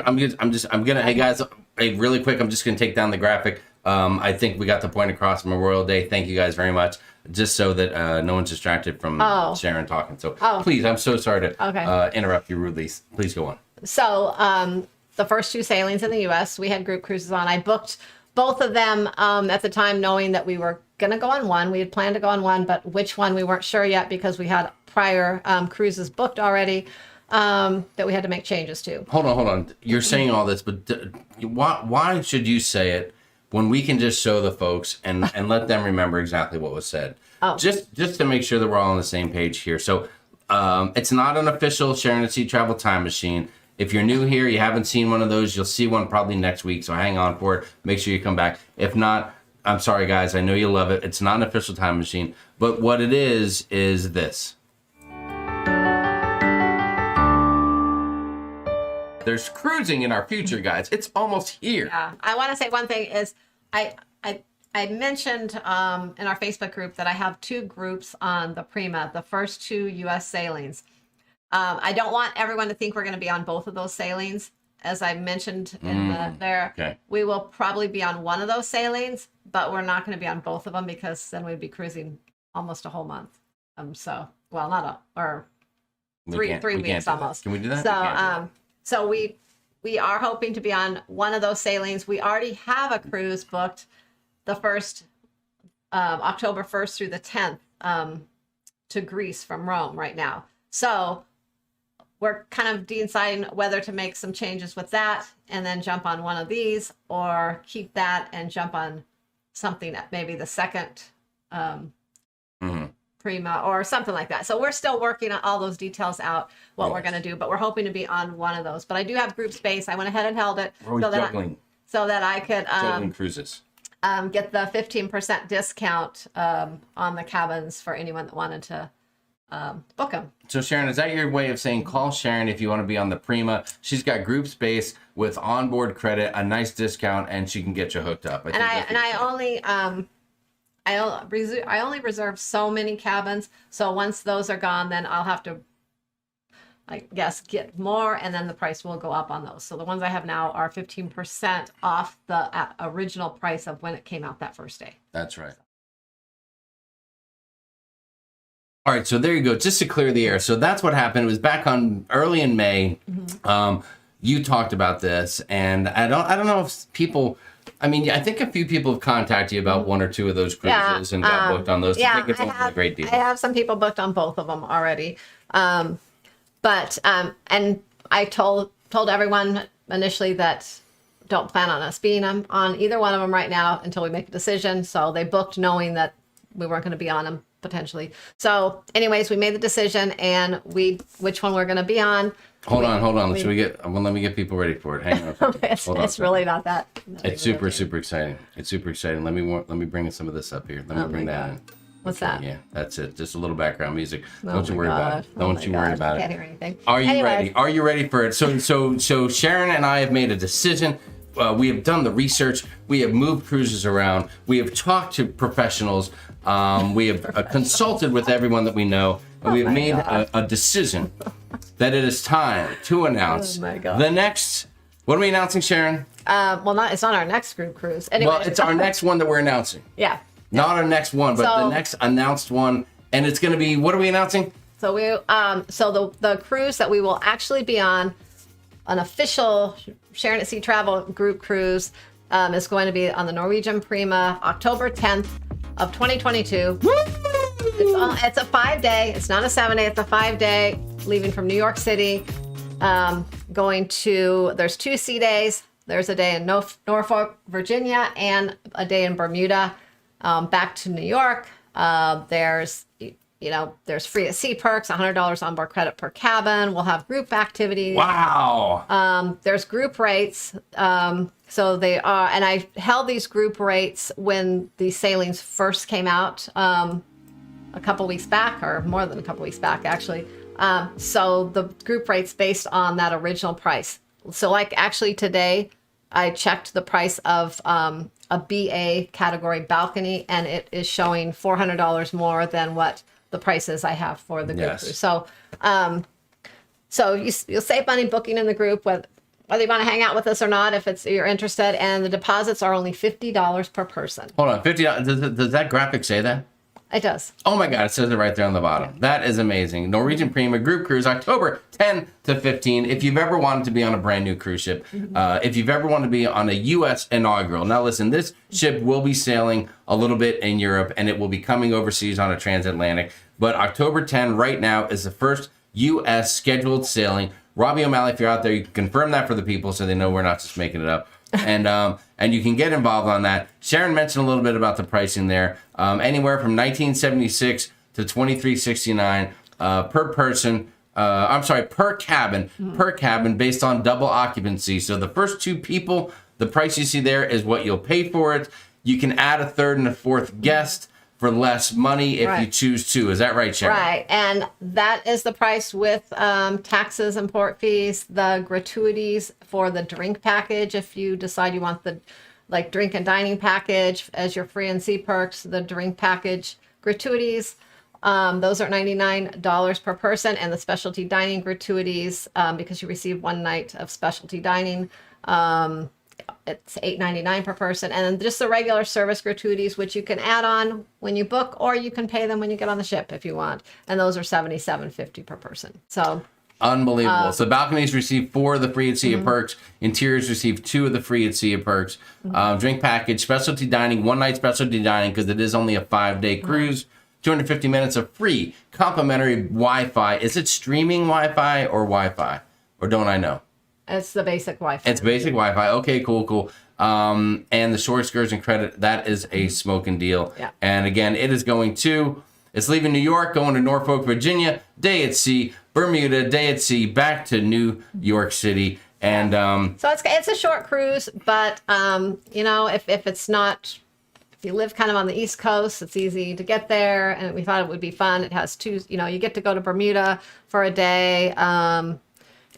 guys, hey, really quick, I'm just gonna take down the graphic. I think we got the point across. Memorial Day. Thank you guys very much. Just so that no one's distracted from Sharon talking. So please, I'm so sorry to interrupt you rudely. Please go on. So the first 2 sailings in the U.S., we had group cruises on. I booked both of them at the time, knowing that we were going to go on one. We had planned to go on one, but which one we weren't sure yet because we had prior cruises booked already that we had to make changes to. Hold on. You're saying all this, but why should you say it when we can just show the folks and let them remember exactly what was said? Just to make sure that we're all on the same page here. So it's not an official Sharon and Sea Travel time machine. If you're new here, you haven't seen one of those, you'll see one probably next week. So hang on for it. Make sure you come back. If not, I'm sorry, guys. I know you love it. It's not an official time machine. But what it is this. There's cruising in our future, guys. It's almost here. Yeah. I want to say one thing is I mentioned in our Facebook group that I have 2 groups on the Prima, the first 2 U.S. sailings. I don't want everyone to think we're going to be on both of those sailings. As I mentioned we will probably be on one of those sailings, but we're not going to be on both of them because then we'd be cruising almost a whole month. Three weeks almost. Can we do that? So we we are hoping to be on one of those sailings. We already have a cruise booked the first October 1st through the 10th to Greece from Rome right now. So we're kind of deciding whether to make some changes with that and then jump on one of these, or keep that and jump on something that maybe the second Prima or something like that. So we're still working on all those details out, what we're going to do, but we're hoping to be on one of those. But I do have group space. I went ahead and held it We're always juggling. So that I could Juggling cruises. get the 15% discount on the cabins for anyone that wanted to book them. So Sharon, is that your way of saying call Sharon if you want to be on the Prima? She's got group space with onboard credit, a nice discount, and she can get you hooked up. I only reserve so many cabins. So once those are gone, then I'll have to, I guess, get more, and then the price will go up on those. So the ones I have now are 15% off the original price of when it came out that first day. That's right. All right, so there you go. Just to clear the air. So that's what happened. It was back on early in May. You talked about this, and I don't know if people. I mean, I think a few people have contacted you about one or two of those cruises and got booked on those. I think it's a great deal. I have some people booked on both of them already. And I told everyone initially that don't plan on us being on either one of them right now until we make a decision. So they booked knowing that we weren't going to be on them potentially. So anyways, we made the decision, and which one we're going to be on. Hold on. Should we get? Well, let me get people ready for it. Hang on. It's really not that. It's super exciting. It's super exciting. Let me bring some of this up here. Let me bring that in. What's that? Yeah, that's it. Just a little background music. Don't you worry about it. Don't you worry about it. Can't hear anything. Are you ready? Are you ready for it? So Sharon and I have made a decision. We have done the research. We have moved cruises around. We have talked to professionals. We have consulted with everyone that we know, and we have made a decision that it is time to announce the next. What are we announcing, Sharon? It's not our next group cruise. Anyway. Well, it's our next one that we're announcing. Yeah. Not our next one, but the next announced one, and it's going to be. What are we announcing? So the cruise that we will actually be on, an official Sharon at Sea travel group cruise, is going to be on the Norwegian Prima, October 10th of 2022. It's a 5-day. It's not a 7-day. It's a 5-day. Leaving from New York City, there's 2 sea days. There's a day in Norfolk, Virginia, and a day in Bermuda. Back to New York. There's free at sea perks, $100 onboard credit per cabin. We'll have group activities. Wow. There's group rates. So they are, and I held these group rates when the sailings first came out a couple weeks back, or more than a couple weeks back, actually. So the group rates based on that original price. So like actually today, I checked the price of a BA category balcony, and it is showing $400 more than what the prices I have for the group cruise. So, you'll save money booking in the group, whether you want to hang out with us or not, if you're interested. And the deposits are only $50 per person. Hold on, $50. Does that graphic say that? It does. Oh my God, it says it right there on the bottom. Yeah. That is amazing. Norwegian Prima group cruise, October 10 to 15. If you've ever wanted to be on a brand new cruise ship, if you've ever wanted to be on a U.S. inaugural. Now listen, this ship will be sailing a little bit in Europe, and it will be coming overseas on a transatlantic. But October 10 right now is the first U.S. scheduled sailing. Robbie O'Malley, if you're out there, you can confirm that for the people so they know we're not just making it up. And you can get involved on that. Sharon mentioned a little bit about the pricing there. Anywhere from $19.76 to $23.69 per person. Per cabin based on double occupancy. So the first 2 people, the price you see there is what you'll pay for it. You can add a 3rd and a 4th guest for less money if you choose to. Is that right, Sharon? Right, and that is the price with taxes and port fees, the gratuities for the drink package. If you decide you want the drink and dining package as your free and sea perks, the drink package gratuities, those are $99 per person, and the specialty dining gratuities, because you receive 1 night of specialty dining, it's $8.99 per person. And then just the regular service gratuities, which you can add on when you book, or you can pay them when you get on the ship if you want. And those are $77.50 per person. So Unbelievable. So balconies receive 4 of the free at sea perks. Interiors receive 2 of the free at sea perks. Drink package, specialty dining, 1 night specialty dining because it is only a 5-day cruise. 250 minutes of free complimentary Wi-Fi. Is it streaming Wi-Fi or Wi-Fi? Or don't I know? It's the basic Wi-Fi. It's basic Wi-Fi. Okay, cool. And the shore excursion credit, that is a smoking deal. Yeah. And again, it's leaving New York, going to Norfolk, Virginia, day at sea, Bermuda, day at sea, back to New York City. And so it's a short cruise, but if it's not, if you live kind of on the East Coast, it's easy to get there, and we thought it would be fun. It has 2, you get to go to Bermuda for a day.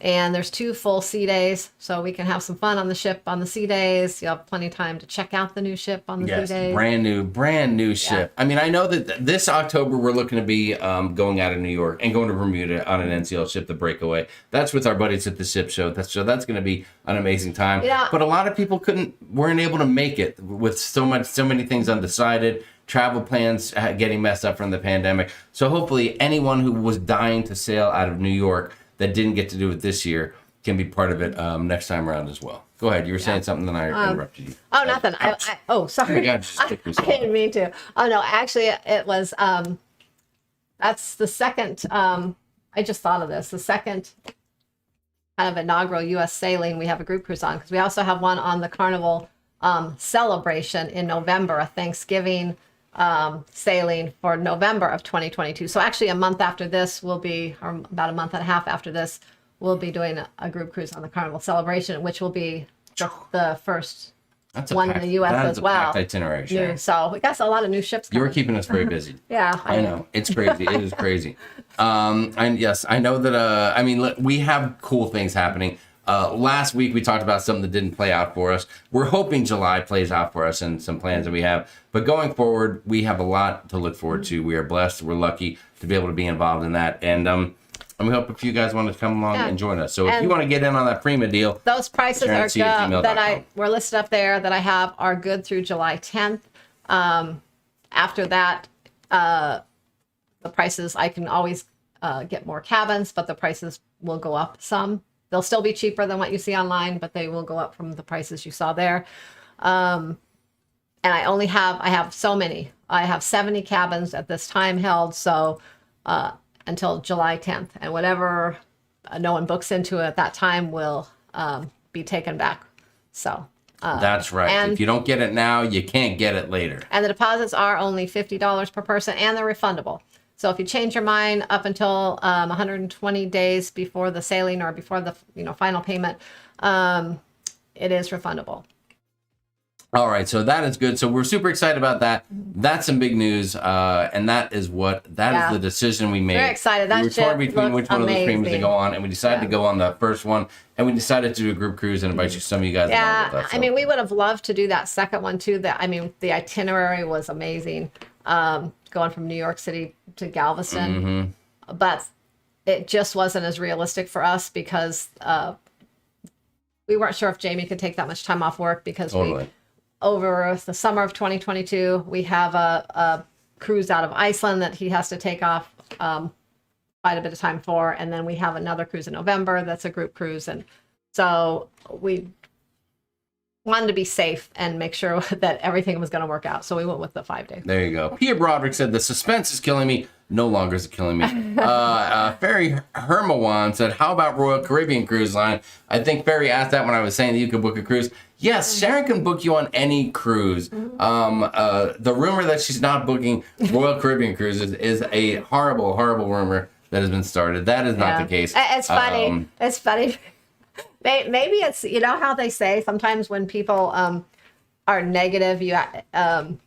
And there's 2 full sea days, so we can have some fun on the ship on the sea days. You'll have plenty of time to check out the new ship on the sea days. brand new ship. I mean, I know that this October we're looking to be going out of New York and going to Bermuda on an NCL ship, the Breakaway. That's with our buddies at the Ship Show. That's going to be an amazing time. Yeah. But a lot of people weren't able to make it with so many things undecided. Travel plans getting messed up from the pandemic. So hopefully anyone who was dying to sail out of New York that didn't get to do it this year can be part of it next time around as well. Go ahead. You were saying something, then I interrupted you. Oh, nothing. Sorry. Oh, God, just stick yourself. I didn't mean to. Oh, no. Actually, it was, that's the second, I just thought of this, the second kind of inaugural U.S. sailing we have a group cruise on, because we also have one on the Carnival celebration in November, a Thanksgiving sailing for November of 2022. So actually a month after this will be, or about a month and a half after this, we'll be doing a group cruise on the Carnival celebration, which will be the first one in the U.S. as well. Packed itinerary, Sharon. So we got a lot of new ships coming. You're keeping us very busy. Yeah, I know. It's crazy. It is crazy. And yes, I know that, we have cool things happening. Last week we talked about something that didn't play out for us. We're hoping July plays out for us and some plans that we have. But going forward, we have a lot to look forward to. We are blessed. We're lucky to be able to be involved in that. And we hope if you guys want to come along and join us. So if you want to get in on that Prima deal, those prices are good were listed up there that I have are good through July 10th. After that, the prices, I can always get more cabins, but the prices will go up some. They'll still be cheaper than what you see online, but they will go up from the prices you saw there. And I have so many. I have 70 cabins at this time held, so until July 10th. And whatever no one books into at that time will be taken back. So that's right. And if you don't get it now, you can't get it later. And the deposits are only $50 per person, and they're refundable. So if you change your mind up until 120 days before the sailing or before the final payment, it is refundable. All right, so that is good. So we're super excited about that. That's some big news, and that is the decision we made. Very excited. We were torn between which one of those Primas to go on, and we decided to go on the first one, and we decided to do a group cruise and invite some of you guys along with us. So. We would have loved to do that second one too. The itinerary was amazing. Going from New York City to Galveston, but it just wasn't as realistic for us because we weren't sure if Jamie could take that much time off work because over the summer of 2022, we have a cruise out of Iceland that he has to take off quite a bit of time for, and then we have another cruise in November that's a group cruise, and so we wanted to be safe and make sure that everything was going to work out. So we went with the 5-day. There you go. Pierre Broderick said, the suspense is killing me. No longer is it killing me. Ferry Hermawan said, how about Royal Caribbean Cruise Line? I think Ferry asked that when I was saying that you could book a cruise. Yes, Sharon can book you on any cruise. The rumor that she's not booking Royal Caribbean cruises is a horrible, horrible rumor that has been started. That is not the case. It's funny. It's funny. Maybe it's, how they say sometimes when people are negative, it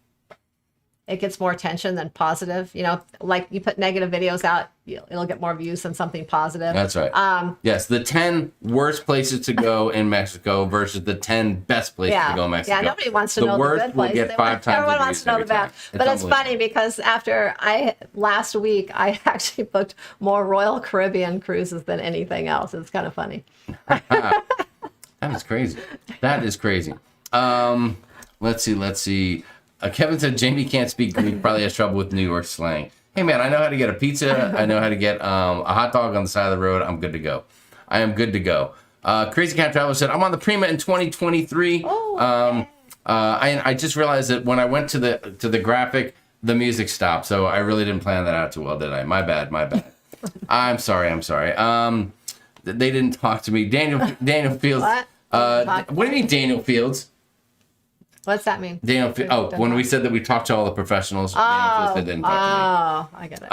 gets more attention than positive. Like you put negative videos out, it'll get more views than something positive. That's right. Yes, the 10 worst places to go in Mexico versus the 10 best places to go in Mexico. Yeah, nobody wants to know the good place. Will get 5 times everyone wants to know the bad. But it's funny because last week, I actually booked more Royal Caribbean cruises than anything else. It's kind of funny. That is crazy. That is crazy. Let's see. Kevin said Jamie can't speak Greek, probably has trouble with New York slang. Hey, man, I know how to get a pizza. I know how to get a hot dog on the side of the road. I'm good to go. I am good to go. Crazy Cat Travel said, I'm on the Prima in 2023. Oh, I just realized that when I went to the graphic, the music stopped. So I really didn't plan that out too well, did I? My bad. I'm sorry. They didn't talk to me. Daniel Fields. What? What do you mean, Daniel Fields? What's that mean? When we said that we talked to all the professionals, Daniel Fields said they didn't talk to me. I get it.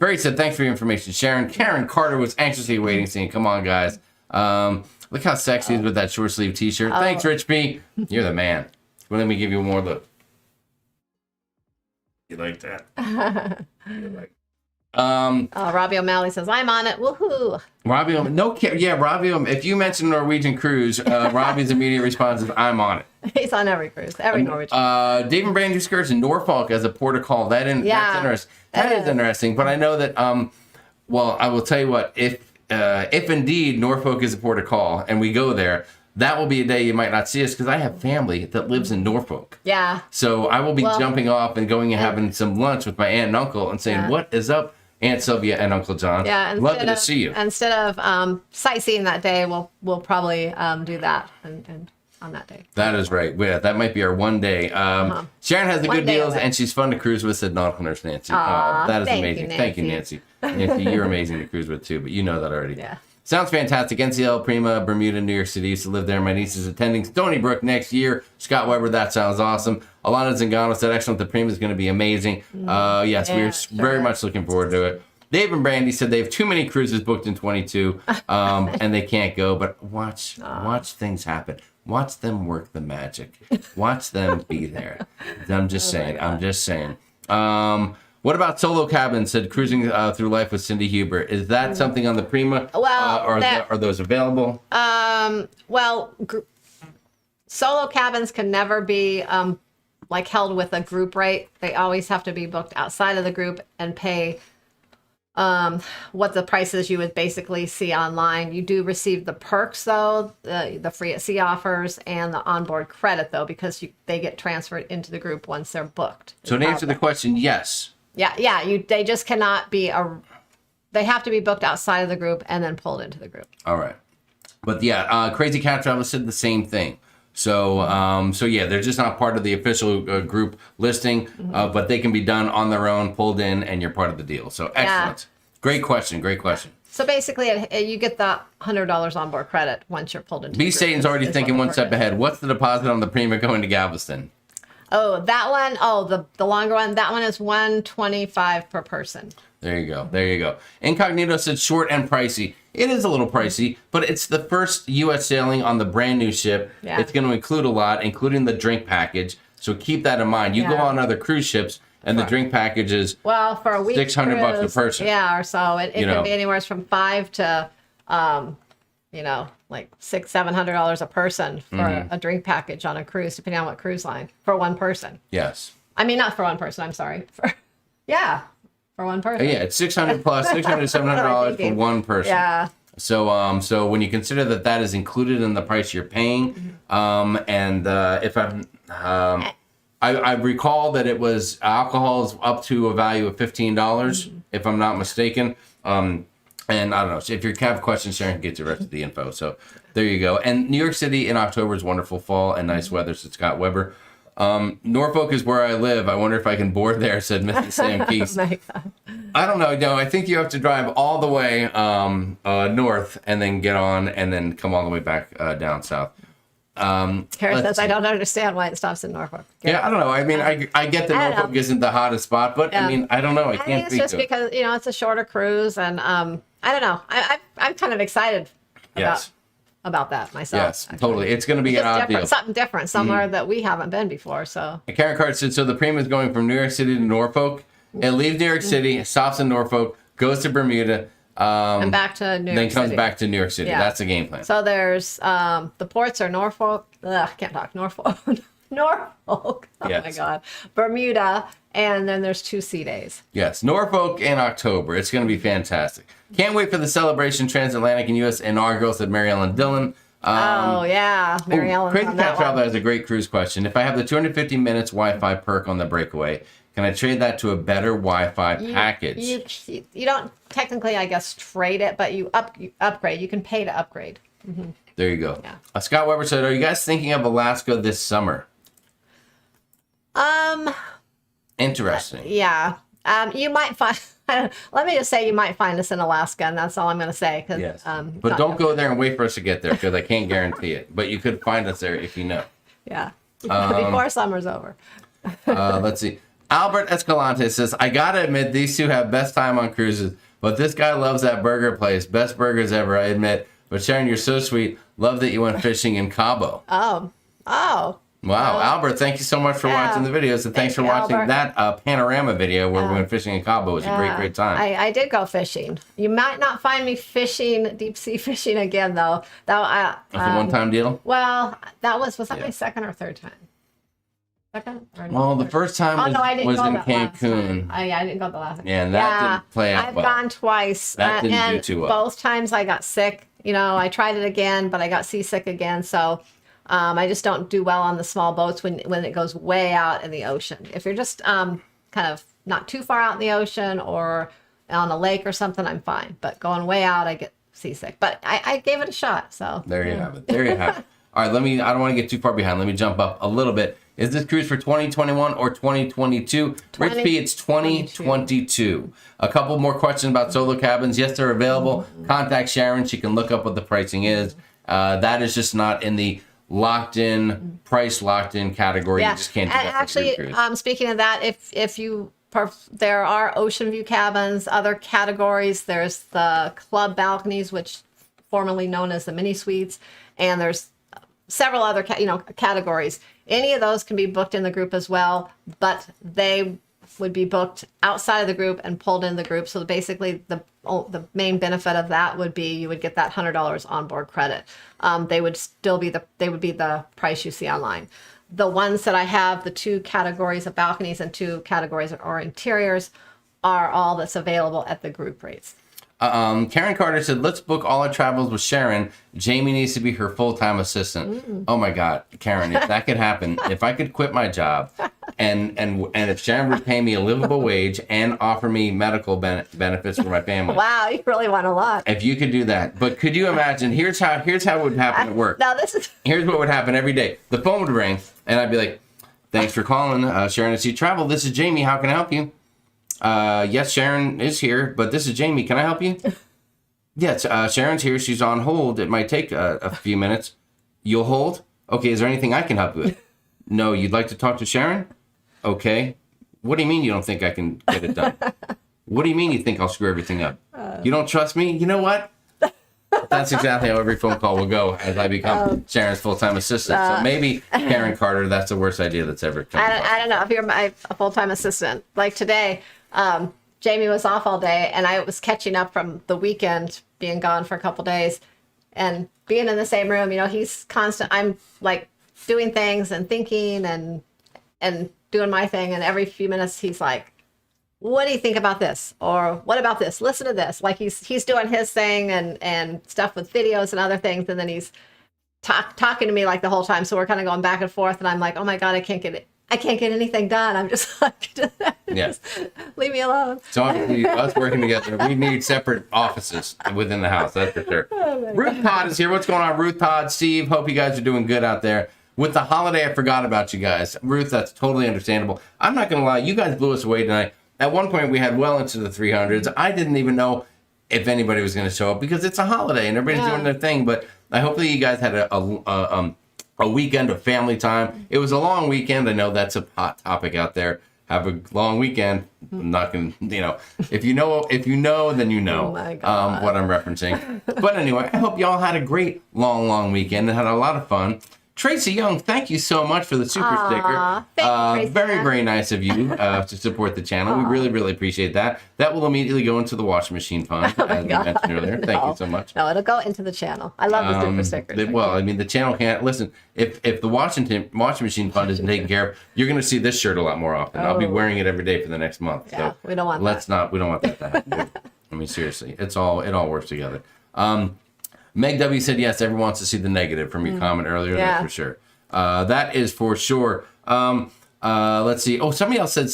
Barry said, thanks for your information, Sharon. Karen Carter was anxiously waiting, saying, come on, guys. Look how sexy he is with that short sleeve t-shirt. Thanks, Rich B. You're the man. Well, let me give you more look. You like that? Robbie O'Malley says, I'm on it. Woohoo. Robbie, Robbie, if you mention Norwegian Cruise, Robbie's immediate response is, I'm on it. He's on every cruise, every Norwegian. Dave and Brandy skirts in Norfolk as a port of call. That's interesting. That is interesting. But I know that, well, I will tell you what, if indeed Norfolk is a port of call and we go there, that will be a day you might not see us because I have family that lives in Norfolk. Yeah. So I will be jumping off and going and having some lunch with my aunt and uncle and saying, what is up, Aunt Sylvia and Uncle John? Yeah. Love to see you. Instead of sightseeing that day, we'll probably do that and on that day. That is right. Yeah, that might be our one day. Sharon has the good deals and she's fun to cruise with, said Nautical Nurse Nancy. That is amazing. Thank you, Nancy. Nancy, you're amazing to cruise with too, but you know that already. Yeah. Sounds fantastic. NCL, Prima, Bermuda, New York City. Used to live there. My niece is attending Stony Brook next year. Scott Weber, that sounds awesome. Alana Zingano said, excellent. The Prima is going to be amazing. Yes, we're very much looking forward to it. Dave and Brandy said they have too many cruises booked in 22 and they can't go, but watch things happen. Watch them work the magic. Watch them be there. I'm just saying. What about solo cabins? Said cruising through life with Cindy Huber. Is that something on the Prima? Well, are those available? Solo cabins can never be like held with a group rate. They always have to be booked outside of the group and pay what the prices you would basically see online. You do receive the perks though, the free at sea offers and the onboard credit though, because they get transferred into the group once they're booked. So to answer the question, yes. Yeah. They just cannot be they have to be booked outside of the group and then pulled into the group. All right. But Crazy Cat Travel said the same thing. So they're just not part of the official group listing, but they can be done on their own, pulled in, and you're part of the deal. So excellent. Yeah. Great question. So basically, you get the $100 onboard credit once you're pulled into. B Satan's already thinking one step ahead. What's the deposit on the Prima going to Galveston? Oh, that one. Oh, the longer one. That one is $125 per person. There you go. Incognito said short and pricey. It is a little pricey, but it's the first U.S. sailing on the brand new ship. Yeah. It's going to include a lot, including the drink package. So keep that in mind. You go on other cruise ships, and the drink package is for a week $600 a person. Yeah, or so. It can be anywhere from $500 to like $600-700 a person for a drink package on a cruise, depending on what cruise line for one person. Yes. I mean, not for one person. I'm sorry. For one person. Yeah, it's $600 plus $700 for one person. Yeah. So when you consider that is included in the price you're paying, if I recall that it was alcohol up to a value of $15, if I'm not mistaken. And I don't know. So if you have questions, Sharon can get the rest of the info. So there you go. And New York City in October is wonderful fall and nice weather, said Scott Weber. Norfolk is where I live. I wonder if I can board there, said Mrs. Sam Keys. I don't know. No, I think you have to drive all the way north and then get on and then come all the way back down south. Karen says, I don't understand why it stops in Norfolk. I don't know. I mean, I get that Norfolk isn't the hottest spot, but I mean, I don't know. I can't think it's just because, it's a shorter cruise and I don't know. I'm kind of excited about that myself. Yes, actually. Totally. It's going to be an odd deal. Something different, somewhere that we haven't been before. So. And Karen Card said, so the Prima is going from New York City to Norfolk. It leaves New York City, stops in Norfolk, goes to Bermuda, and back to New York City. Then comes back to New York City. Yeah. That's the game plan. So there's the ports are Norfolk. I can't talk. Norfolk. Norfolk. Oh my God. Bermuda. And then there's 2 sea days. Yes. Norfolk in October. It's going to be fantastic. Can't wait for the celebration. Transatlantic and U.S. inaugural, said Mary Ellen Dillon. Mary Ellen. Crazy Cat Traveler has a great cruise question. If I have the 250 minutes Wi-Fi perk on the breakaway, Can I trade that to a better Wi-Fi package? You don't technically, I guess, trade it, but you upgrade. You can pay to upgrade. There you go. Yeah. Scott Weber said, "Are you guys thinking of Alaska this summer?" Interesting. Yeah. You might find. Let me just say, you might find us in Alaska, and that's all I'm going to say. Cause, Yes. But don't go there and wait for us to get there, because I can't guarantee it. But you could find us there if you know. Yeah. Before summer's over. Let's see. Albert Escalante says, "I gotta admit, these two have best time on cruises, but this guy loves that burger place. Best burgers ever, I admit. But Sharon, you're so sweet. Love that you went fishing in Cabo." Oh. Wow, Albert, thank you so much for watching the videos, and thanks for watching Albert. that panorama video where we went fishing in Cabo. It was a great time. I did go fishing. You might not find me fishing, deep sea fishing again, though. That's a one-time deal? Well, was that my second or third time? Second? Or Well, the first time was in Cancun. I didn't go the last time. Yeah, and that didn't play out I've well. gone twice. That didn't and do too well. Both times I got sick. I tried it again, but I got seasick again. So I just don't do well on the small boats when it goes way out in the ocean. If you're just kind of not too far out in the ocean or on a lake or something, I'm fine. But going way out, I get seasick. But I gave it a shot. So there you have it. There you have it. All right, I don't want to get too far behind. Let me jump up a little bit. Is this cruise for 2021 or 2022? Rich P, it's 2022. A couple more questions about solo cabins. Yes, they're available. Contact Sharon. She can look up what the pricing is. That is just not in the locked-in category. yeah. You just can't do And that. actually, speaking of that, if you there are ocean view cabins, other categories. There's the club balconies, which formerly known as the mini suites, and there's several other categories. Any of those can be booked in the group as well, but they would be booked outside of the group and pulled in the group. So basically, the main benefit of that would be you would get that $100 onboard credit. They would be the price you see online. The ones that I have, the 2 categories of balconies and 2 categories or interiors, are all that's available at the group rates. Karen Carter said, "Let's book all our travels with Sharon. Jamie needs to be her full-time assistant." Oh my God, Karen, if that could happen, if I could quit my job and if Sharon would pay me a livable wage and offer me medical benefits for my family. Wow, you really want a lot. If you could do that. But could you imagine, here's how it would happen at work. Now Here's what would happen every day. The phone would ring and I'd be like, "Thanks for calling, Sharon and Jamie Travel. This is Jamie. How can I help you?" "Yes, Sharon is here, but this is Jamie. Can I help you?" "Yes, Sharon's here. She's on hold. It might take a few minutes." "You'll hold? Okay, is there anything I can help you with?" "No, you'd like to talk to Sharon?" "Okay. What do you mean you don't think I can get it done?" "What do you mean you think I'll screw everything up? You don't trust me? You know what?" That's exactly how every phone call will go as I become Sharon's full-time assistant. So maybe, Karen Carter, that's the worst idea that's ever come. I don't know if you're a full-time assistant. Like today, Jamie was off all day, and I was catching up from the weekend, being gone for a couple days, and being in the same room. He's constant. I'm like doing things and thinking and doing my thing, and every few minutes he's like, "What do you think about this?" Or "What about this? Listen to this." Like he's doing his thing and stuff with videos and other things, and then he's talking to me like the whole time. So we're kind of going back and forth, and I'm like, "Oh my God, I can't get anything done. I'm just like, just leave me alone." So obviously, us working together, we need separate offices within the house. That's for sure. Ruth Todd is here. What's going on, Ruth Todd? Steve, hope you guys are doing good out there. With the holiday, I forgot about you guys. Ruth, that's totally understandable. I'm not going to lie. You guys blew us away tonight. At one point, we had well into the 300s. I didn't even know if anybody was going to show up because it's a holiday and everybody's doing their thing. But hopefully you guys had a weekend of family time. It was a long weekend. I know that's a hot topic out there. Have a long weekend. I'm not going to, if you know, then you know Oh my God. what I'm referencing. But anyway, I hope y'all had a great long weekend and had a lot of fun. Tracy Young, thank you so much for the super sticker. Thank you, Tracy. Very nice of you to support the channel. We really appreciate that. That will immediately go into the washing machine fund, as we mentioned earlier. Thank you so much. No, it'll go into the channel. I love the super stickers. The channel can't listen. If the washing machine fund isn't taken care of, you're going to see this shirt a lot more often. I'll be wearing it every day for the next month. Yeah, so we don't want that. We don't want that to happen. I mean, seriously, it all works together. Meg W said yes. Everyone wants to see the negative from your comment earlier. Yeah. That's for sure. That is for sure. Let's see. Oh, somebody else said,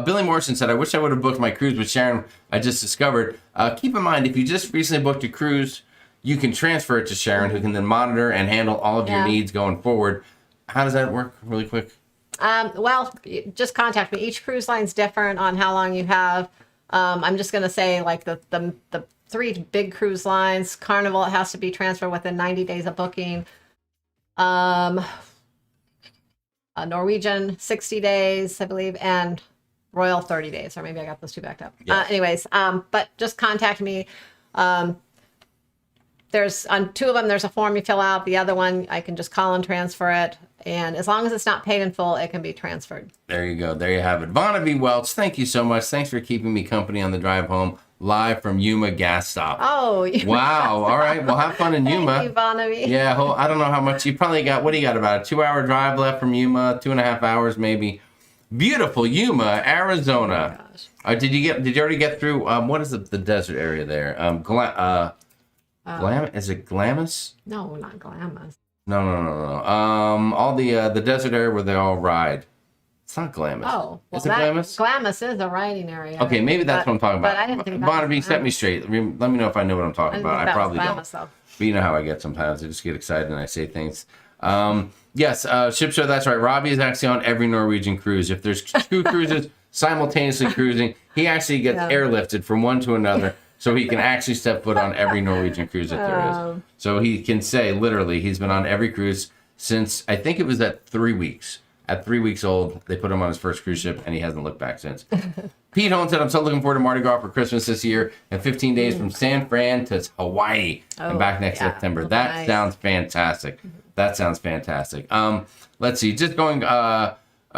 Billy Morrison said, I wish I would have booked my cruise with Sharon. I just discovered. Keep in mind, if you just recently booked a cruise, you can transfer it to Sharon, who can then monitor and handle all of your needs going forward. How does that work really quick? Well, just contact me. Each cruise line's different on how long you have. I'm just going to say like the 3 big cruise lines, Carnival, it has to be transferred within 90 days of booking. Norwegian 60 days, I believe, and Royal 30 days, or maybe I got those 2 backed up. Yes. But just contact me. There's on 2 of them, there's a form you fill out. The other one, I can just call and transfer it. And as long as it's not paid in full, it can be transferred. There you go. There you have it. Vonna V. Welch, thank you so much. Thanks for keeping me company on the drive home, live from Yuma gas stop. Oh, wow. All right. Well, have fun in Yuma. Thank you, Vonna V. Yeah. I don't know how much you probably got. What do you got? About a 2-hour drive left from Yuma, 2.5 hours maybe. Beautiful Yuma, Arizona. Oh my gosh. Did you already get through? What is the desert area there? Is it Glamis? No, not Glamis. No. All the desert area where they all ride. It's not Glamis. Oh, well, is it Glamis? Glamis is a riding area. Okay, maybe that's what I'm talking about. But I didn't think Bonavie, set me straight. Let me know if I know what I'm talking about. I probably Glamis, don't. though. But you know how I get sometimes. I just get excited and I say things. Yes, Ship Show, that's right. Robbie is actually on every Norwegian cruise. If there's 2 cruises simultaneously cruising, he actually gets airlifted from one to another. So he can actually step foot on every Norwegian cruise that there is. So he can say, literally, he's been on every cruise since, I think it was at 3 weeks. At 3 weeks old, they put him on his first cruise ship, and he hasn't looked back since. Pete Holmes said, I'm so looking forward to Mardi Gras for Christmas this year, and 15 days from San Fran to Hawaii, and back next September. That sounds fantastic. That sounds fantastic. Let's see, just going...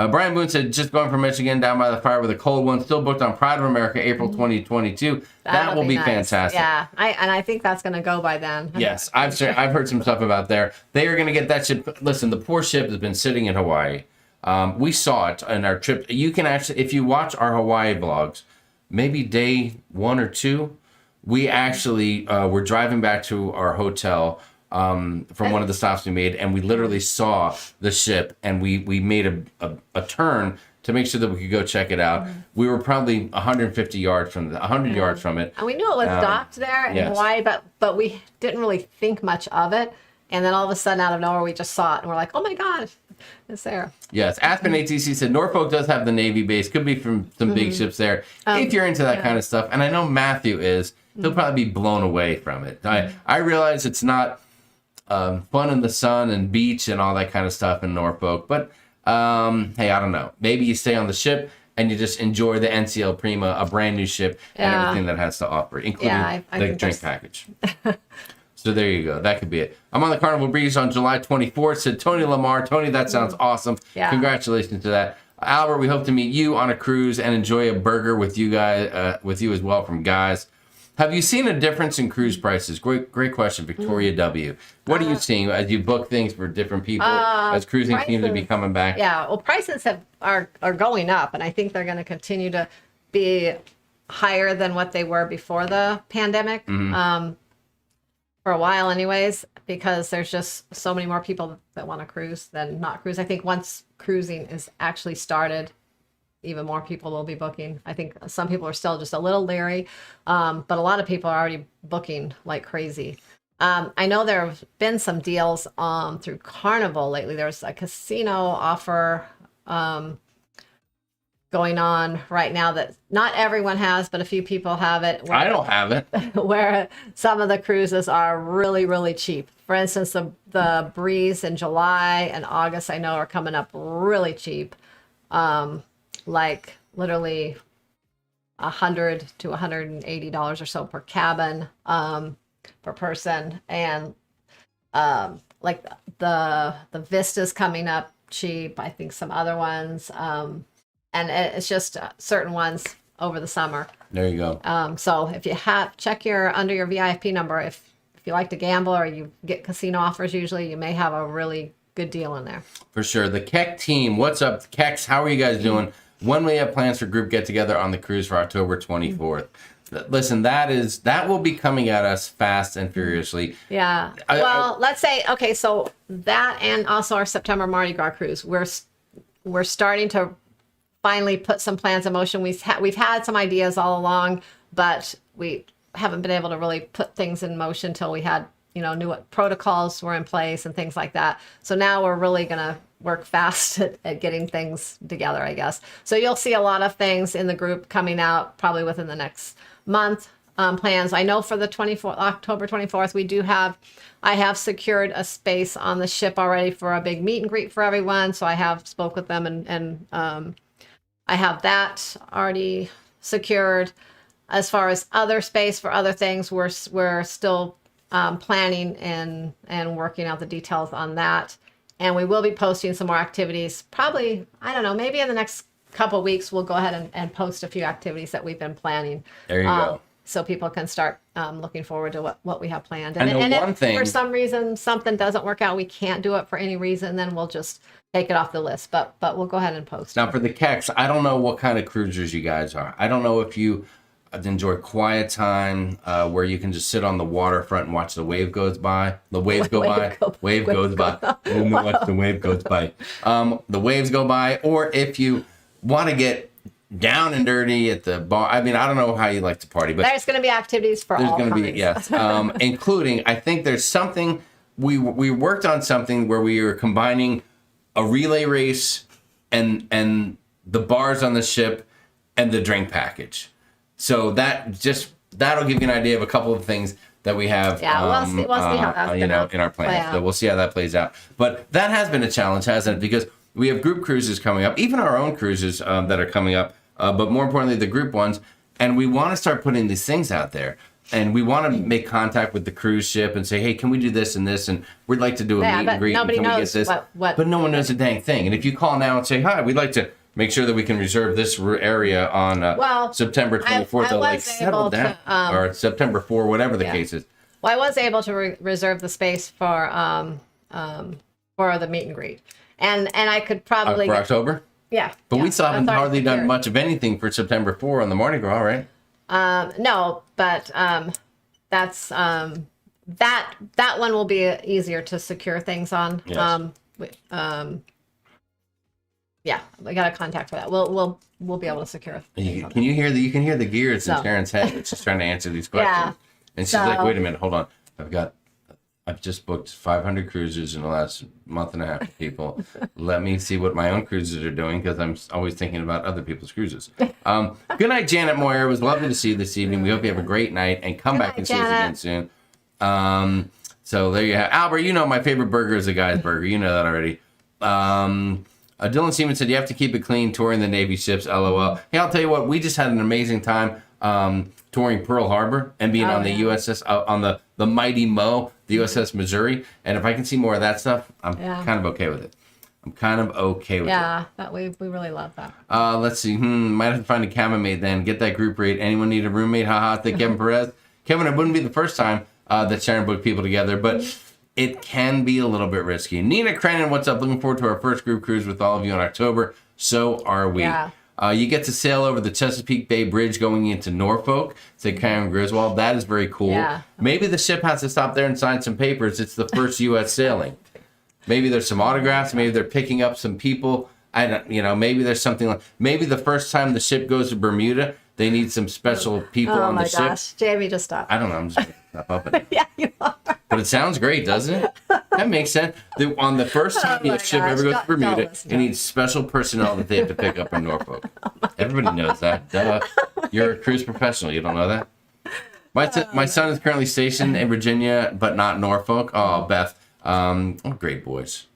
Brian Boone said, just going from Michigan down by the fire with a cold one, still booked on Pride of America, April 2022. That will be nice. Fantastic. Yeah, I think that's going to go by then. Yes, I've heard some stuff about there. They are going to get that ship. Listen, the poor ship has been sitting in Hawaii. We saw it on our trip. You can actually, if you watch our Hawaii vlogs, maybe day 1 or 2, we actually were driving back to our hotel from one of the stops we made, and we literally saw the ship, and we made a turn to make sure that we could go check it out. We were probably 150 yards from 100 yards from it. And we knew it was docked there in Hawaii, but we didn't really think much of it. And then all of a sudden, out of nowhere, we just saw it, and we're like, oh my gosh, it's there. Yes, Aspen ATC said Norfolk does have the Navy base. Could be from some big ships there. If you're into that kind of stuff, and I know Matthew is, he'll probably be blown away from it. I realize it's not fun in the sun and beach and all that kind of stuff in Norfolk. But, hey, I don't know. Maybe you stay on the ship and you just enjoy the NCL Prima, a brand new ship, and everything that has to offer, including the drink package. So there you go. That could be it. I'm on the Carnival Breeze on July 24th, said Tony Lamar. Tony, that sounds awesome. Yeah. Congratulations to that. Albert, we hope to meet you on a cruise and enjoy a burger with you guys, with you as well from Guys. Have you seen a difference in cruise prices? Great question, Victoria W. What are you seeing as you book things for different people as cruising seems to be coming back? Yeah, well, prices are going up, and I think they're going to continue to be higher than what they were before the pandemic, for a while anyways, because there's just so many more people that want to cruise than not cruise. I think once cruising is actually started, even more people will be booking. I think some people are still just a little leery, but a lot of people are already booking like crazy. I know there have been some deals through Carnival lately. There's a casino offer going on right now that not everyone has, but a few people have it. I don't have it. Where some of the cruises are really, really cheap. For instance, the Breeze in July and August, I know, are coming up really cheap. Like literally $100 to $180 or so per cabin, per person. And like the Vista's coming up cheap. I think some other ones. And it's just certain ones over the summer. There you go. So if you check under your VIP number, if you like to gamble or you get casino offers, usually you may have a really good deal in there. For sure. The Keck team, what's up, Kecks? How are you guys doing? When we have plans for group get together on the cruise for October 24th. Listen, that will be coming at us fast and furiously. Yeah. Let's say, okay, so that and also our September Mardi Gras cruise, we're starting to finally put some plans in motion. We've had some ideas all along, but we haven't been able to really put things in motion till we had, knew what protocols were in place and things like that. So now we're really going to work fast at getting things together, I guess. So you'll see a lot of things in the group coming out probably within the next month. Plans. I know for the October 24th, I have secured a space on the ship already for a big meet and greet for everyone. So I have spoke with them and I have that already secured. As far as other space for other things, we're still planning and working out the details on that. And we will be posting some more activities. Probably, I don't know, maybe in the next couple of weeks, we'll go ahead and post a few activities that we've been planning. There you go. So people can start looking forward to what we have planned. And if for some reason something doesn't work out, we can't do it for any reason, then we'll just take it off the list. But we'll go ahead and post. Now for the Kex, I don't know what kind of cruisers you guys are. I don't know if you enjoy quiet time where you can just sit on the waterfront and watch the wave goes by. The waves go by. Wave goes by. Watch the wave goes by. The waves go by. Or if you want to get down and dirty at the bar. I mean, I don't know how you like to party, but there's going to be activities for all. There's going to be, yes, including. I think there's something we worked on something where we were combining a relay race and the bars on the ship and the drink package. So that'll give you an idea of a couple of things that we have. Yeah, we'll see how that's in our plans. So we'll see how that plays out. But that has been a challenge, hasn't it? Because we have group cruises coming up, even our own cruises that are coming up. But more importantly, the group ones. And we want to start putting these things out there. And we want to make contact with the cruise ship and say, hey, can we do this and this? And we'd like to do a meet and greet. And can we get this? But no one knows a dang thing. And if you call now and say, hi, we'd like to make sure that we can reserve this area on September 24th. They'll settle down. Or September 4, whatever the case is. Well, I was able to reserve the space for the meet and greet. And I could probably... for October? Yeah. But we still haven't hardly done much of anything for September 4 on the Mardi Gras, right? No, but that's that one will be easier to secure things on. Yes. Yeah, I got a contact for that. We'll be able to secure. You can hear the gears in Sharon's head. It's just trying to answer these questions. Yeah. And she's like, wait a minute, hold on. I've just booked 500 cruises in the last month and a half with people. Let me see what my own cruises are doing because I'm always thinking about other people's cruises. Good night, Janet Moyer. It was lovely to see you this evening. We hope you have a great night and come back and see us again soon. So there you have Albert. My favorite burger is a guy's burger. You know that already. Dylan Seaman said you have to keep it clean touring the Navy ships. LOL. Hey, I'll tell you what. We just had an amazing time touring Pearl Harbor and being on the USS on the Mighty Mo, the USS Missouri. And if I can see more of that stuff, I'm kind of okay with it. Yeah, that we really love that. Let's see. Might have to find a cabin mate then. Get that group rate. Anyone need a roommate? Haha. Think Kevin Perez. Kevin, it wouldn't be the first time that Sharon booked people together, but it can be a little bit risky. Nina Crennan, what's up? Looking forward to our first group cruise with all of you in October. So are we. Yeah. You get to sail over the Chesapeake Bay Bridge going into Norfolk, said Karen Griswold. That is very cool. Yeah. Maybe the ship has to stop there and sign some papers. It's the first U.S. sailing. Maybe there's some autographs. Maybe they're picking up some people. Maybe there's something like, maybe the first time the ship goes to Bermuda, they need some special people on the ship. Oh my gosh, Jamie, just stop. I don't know. I'm just going to stop up it. Yeah, you are. But it sounds great, doesn't it? That makes sense. On the first time the ship ever goes to Bermuda, it needs special personnel that they have to pick up in Norfolk. Everybody knows that. Duh. You're a cruise professional. You don't know that? My son is currently stationed in Virginia, but not Norfolk. Oh, Beth. Great boys.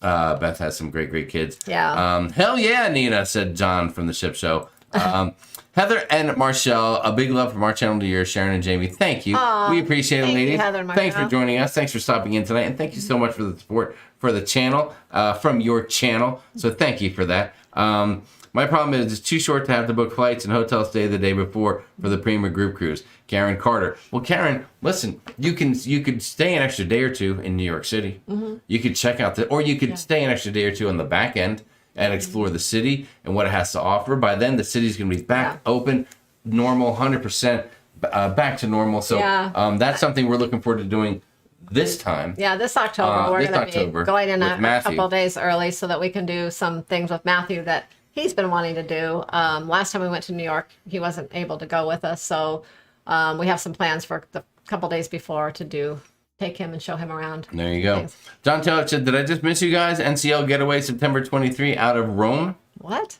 Beth has some great kids. Yeah. Hell yeah, Nina, said John from the Ship Show. Heather and Marshall, a big love from our channel to yours, Sharon and Jamie. Thank you. Aww, we appreciate it, ladies. Heather and Thanks for joining us. Thanks for stopping in tonight. And thank you so much for the support for the channel, from your channel. So thank you for that. My problem is it's too short to have to book flights and hotel stay the day before for the Prima group cruise. Karen Carter. Well, Karen, listen, you could stay an extra day or two in New York City. Mm-hmm. You could check out or you could stay an extra day or two on the back end and explore the city and what it has to offer. By then, the city's going to be back open, normal, 100% back to normal. So that's something we're looking forward to doing this time. Yeah, this October we're this going to be October going in with a Matthew. couple of days early so that we can do some things with Matthew that he's been wanting to do. Last time we went to New York, he wasn't able to go with us, so we have some plans for the couple days before to take him and show him around. There you go. Things. John Taylor said, "Did I just miss you guys? NCL getaway September 23 out of Rome." What?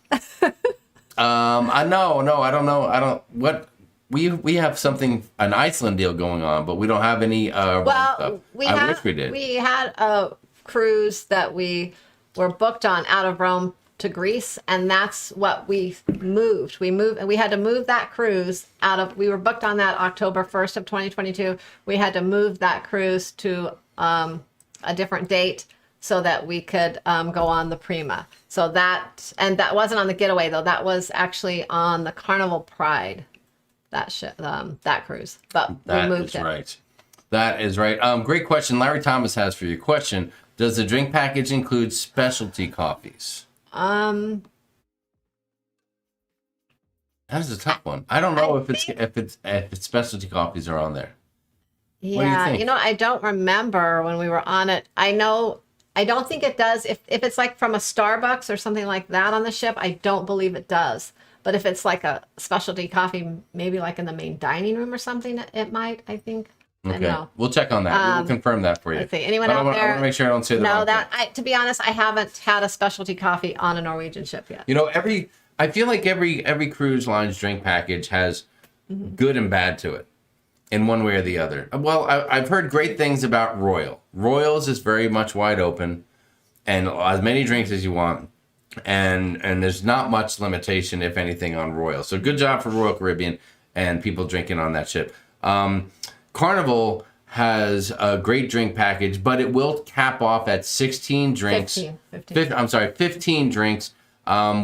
I don't know. We have an Iceland deal going on, but we don't have any Rome stuff. I wish we did. We had a cruise that we were booked on out of Rome to Greece, and that's what we moved. And we had to move that cruise we were booked on that October 1st of 2022. We had to move that cruise to a different date so that we could go on the Prima. So that wasn't on the getaway though. That was actually on the Carnival Pride, that cruise. But we moved it. Right. That is right. Great question. Larry Thomas has for you. Question: does the drink package include specialty coffees? That is a tough one. I don't know if specialty coffees are on there. Yeah, What do you think? I don't remember when we were on it. I don't think it does. If it's like from a Starbucks or something like that on the ship, I don't believe it does. But if it's like a specialty coffee, maybe like in the main dining room or something, it might, I think. I don't Okay, know. we'll check on that. We'll confirm that for you. Let's see. Anyone But out there? I want to make sure I don't say the No, wrong thing. to be honest, I haven't had a specialty coffee on a Norwegian ship yet. I feel like every cruise line's drink package has good and bad to it, in one way or the other. Well, I've heard great things about Royal. Royals is very much wide open, and as many drinks as you want, and there's not much limitation, if anything, on Royal. So good job for Royal Caribbean and people drinking on that ship. Carnival has a great drink package, but it will cap off at 16 drinks. 15 drinks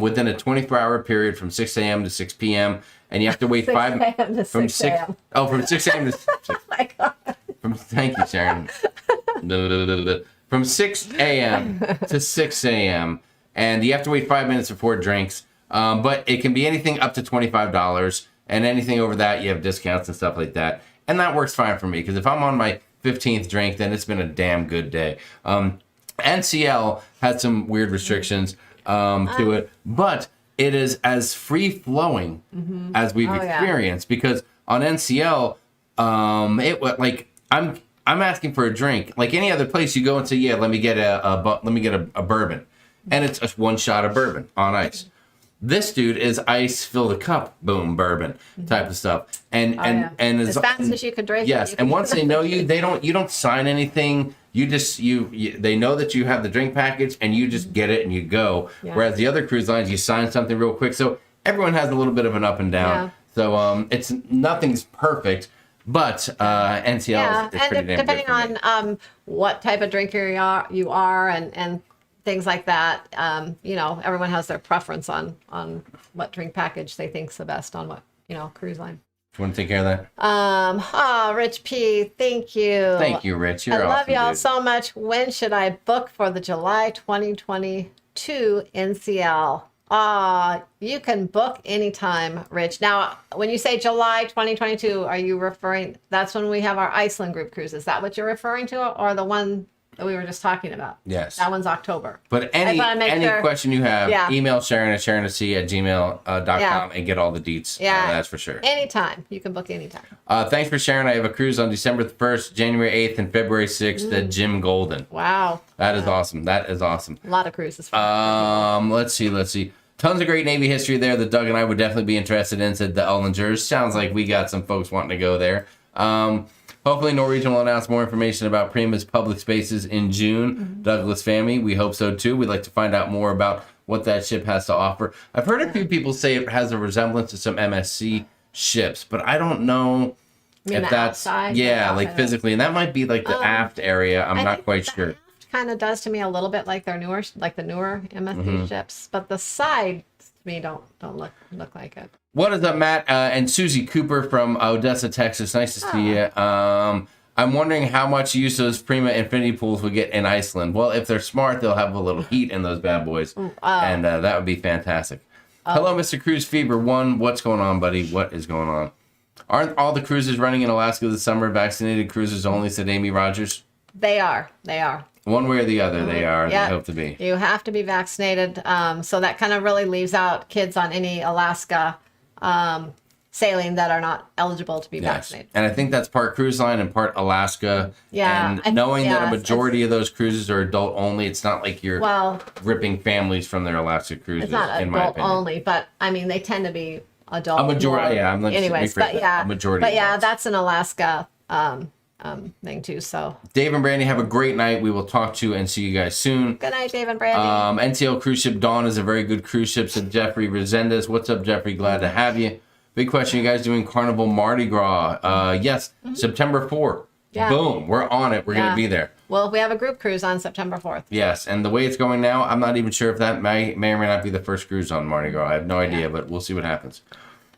within a 24-hour period from 6 a.m. to 6 p.m. And you have to wait 5 a.m. to 6 a.m. From 6 a.m. to 6. Oh my God. Thank you, Sharon. From 6 a.m. to 6 a.m. And you have to wait 5 minutes before drinks. But it can be anything up to $25. And anything over that, you have discounts and stuff like that. And that works fine for me, because if I'm on my 15th drink, then it's been a damn good day. NCL had some weird restrictions to it, but it is as free-flowing as we've experienced, because on NCL, I'm asking for a drink. Like any other place, you go and say, yeah, let me get a bourbon. And it's just one shot of bourbon on ice. This dude is ice, fill the cup, boom, bourbon type of stuff. And as fast as you could drink. Yes, and once they know you, you don't sign anything. You just they know that you have the drink package, and you just get it and you go. Yeah. Whereas the other cruise lines, you sign something real quick. So everyone has a little bit of an up and down. Yeah. So nothing's perfect, but NCL is pretty damn good. Depending on what type of drinker you are and things like that, everyone has their preference on what drink package they think's the best on what cruise line. Do you want to take care of that? Rich P, thank you. Thank you, Rich. You're I love awesome, y'all dude. so much. When should I book for the July 2022 NCL? You can book anytime, Rich. Now, when you say July 2022, are you referring? That's when we have our Iceland group cruise. Is that what you're referring to, or the one that we were just talking about? Yes. That one's October. But any question you have, email Sharon at sharonatsea@gmail.com and get all the deets. Yeah. That's for sure. Anytime. You can book anytime. Thanks for sharing. I have a cruise on December 1st, January 8th, and February 6th at Jim Golden. Wow. That is awesome. That is awesome. A lot of cruises. Let's see. Tons of great Navy history there that Doug and I would definitely be interested in, said the Ullingers. Sounds like we got some folks wanting to go there. Hopefully Norwegian will announce more information about Prima's public spaces in June. Douglas family, we hope so too. We'd like to find out more about what that ship has to offer. I've heard a few people say it has a resemblance to some MSC ships, but I don't know if that's outside, physically. And that might be like the aft area. I'm not quite sure. Kind of does to me a little bit like the newer MSC ships, but the sides to me don't look like it. What is up, Matt and Susie Cooper from Odessa, Texas? Nice to see you. I'm wondering how much use those Prima infinity pools will get in Iceland. Well, if they're smart, they'll have a little heat in those bad boys, and that would be fantastic. Hello, Mr. Cruise Fever 1. What's going on, buddy? What is going on? Aren't all the cruises running in Alaska this summer vaccinated cruisers only, said Amy Rogers? They are. They are. One way or the other, they are. Yep. They hope to be. You have to be vaccinated. So that kind of really leaves out kids on any Alaska sailing that are not eligible to be vaccinated. And I think that's part cruise line and part Alaska. Yeah. And knowing that a Yes, majority of those cruises are adult only, it's not like you're Well, ripping families from their Alaska cruises, it's not in my adult opinion. only, but I mean, they tend to be adult. A majority, more. yeah. I'm like, Anyways, but yeah, a majority. but yeah, adults. that's an Alaska thing too. So Dave and Brandy, have a great night. We will talk to you and see you guys soon. good night, Dave and Brandy. NTL Cruise Ship Dawn is a very good cruise ship, said Jeffrey Resendez. What's up, Jeffrey? Glad to have you. Big question, you guys doing Carnival Mardi Gras? Yes, September 4th. Yeah. Boom, we're on it. We're going Yeah. to be there. Well, we have a group cruise on September 4th. Yes, and the way it's going now, I'm not even sure if that may or may not be the first cruise on Mardi Gras. I have no idea, but we'll see what happens.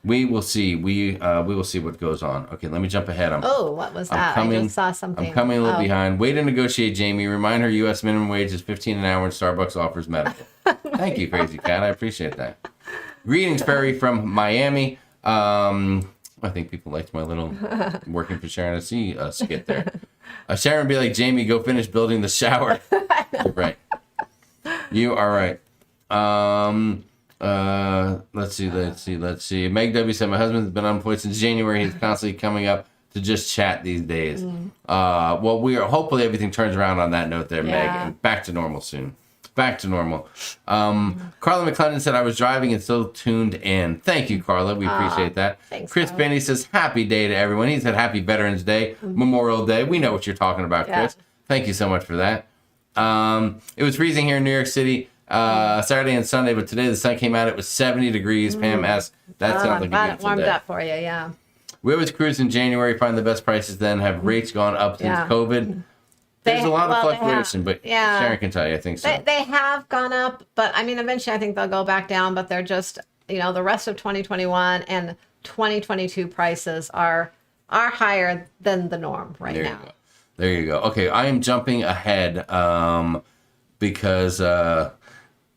We will see. We will see what goes on. Okay, let me jump ahead. Oh, what was that? I just saw something. I'm coming a little behind. Way to negotiate, Jamie. Remind her U.S. minimum wage is $15 an hour and Starbucks offers medical. Thank you, Crazy Cat. I appreciate that. Greetings, Ferry from Miami. I think people liked my little working for Sharon and Jamie skit there. Sharon would be like, Jamie, go finish building the shower. You're right. You are right. Let's see. Meg W said, my husband's been unemployed since January. He's constantly coming up to just chat these days. Well, hopefully everything turns around on that note there, Meg, and back to normal soon. Back to normal. Carla McClendon said, I was driving and still tuned in. Thank you, Carla. We appreciate that. Thanks, Chris Carla. Benny says, happy day to everyone. He said, happy Veterans Day, Memorial Day. We know what you're talking about, Chris. Thank you so much for that. It was freezing here in New York City Saturday and Sunday, but today the sun came out. It was 70 degrees. Pam asked, that sounds like a Glad it beautiful warmed day. up for you, yeah. We always cruise in January, find the best prices then. Have rates gone up since COVID? There's a lot of fluctuation, but Sharon can tell you, I think so. They have gone up, but I mean, eventually I think they'll go back down, but they're just, the rest of 2021 and 2022 prices are higher than the norm now. There you go. Okay, I am jumping ahead because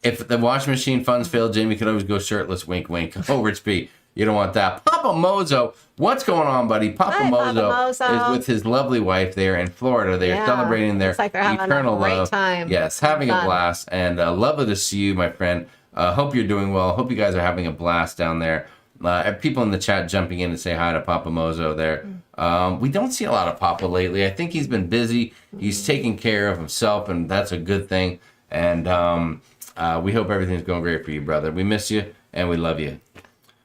if the washing machine funds fail, Jamie could always go shirtless, wink, wink. Oh, Rich B, you don't want that. Papa Mozo, what's going on, buddy? Papa Mozo is with his lovely wife there in Florida. They are celebrating their like they're having eternal a great love. time. Yes, having a blast, and lovely to see you, my friend. Hope you're doing well. Hope you guys are having a blast down there. People in the chat jumping in to say hi to Papa Mozo there. We don't see a lot of Papa lately. I think he's been busy. He's taking care of himself, and that's a good thing. And we hope everything's going great for you, brother. We miss you, and we love you.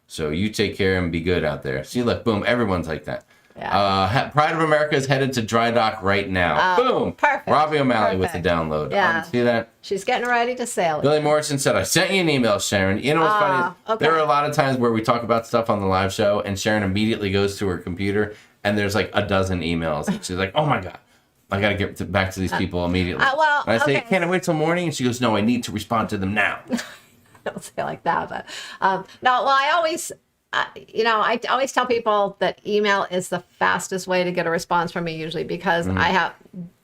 So you take care and be good out there. See, look, boom, everyone's like that. Yeah. Pride of America is headed to dry dock right now. Boom. Perfect. Robbie O'Malley with the download. Yeah. See that? She's getting ready to sail. Billy Morrison said, I sent you an email, Sharon. You know what's funny? Okay. There are a lot of times where we talk about stuff on the live show, and Sharon immediately goes to her computer, and there's like a dozen emails. And she's like, oh my God, I got to get back to these people immediately. And I say, can't I wait till morning? And she goes, no, I need to respond to them now. Don't say it like that, but no. Well, I always, I always tell people that email is the fastest way to get a response from me usually because I have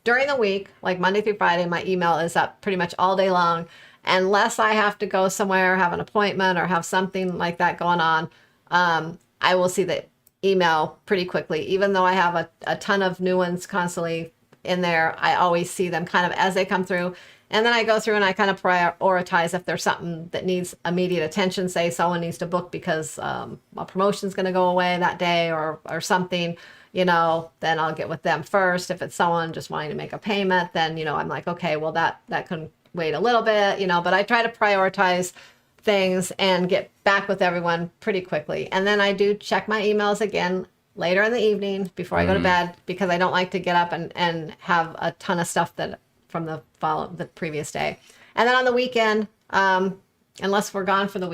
during the week, like Monday through Friday, my email is up pretty much all day long, unless I have to go somewhere, have an appointment, or have something like that going on. I will see the email pretty quickly, even though I have a ton of new ones constantly in there. I always see them kind of as they come through. And then I go through and I kind of prioritize if there's something that needs immediate attention. Say someone needs to book because a promotion's going to go away that day or something, then I'll get with them first. If it's someone just wanting to make a payment, then, I'm like, okay, well, that can wait a little bit, but I try to prioritize things and get back with everyone pretty quickly. And then I do check my emails again later in the evening before I go to bed because I don't like to get up and have a ton of stuff that from the previous day. And then on the weekend, unless we're gone for the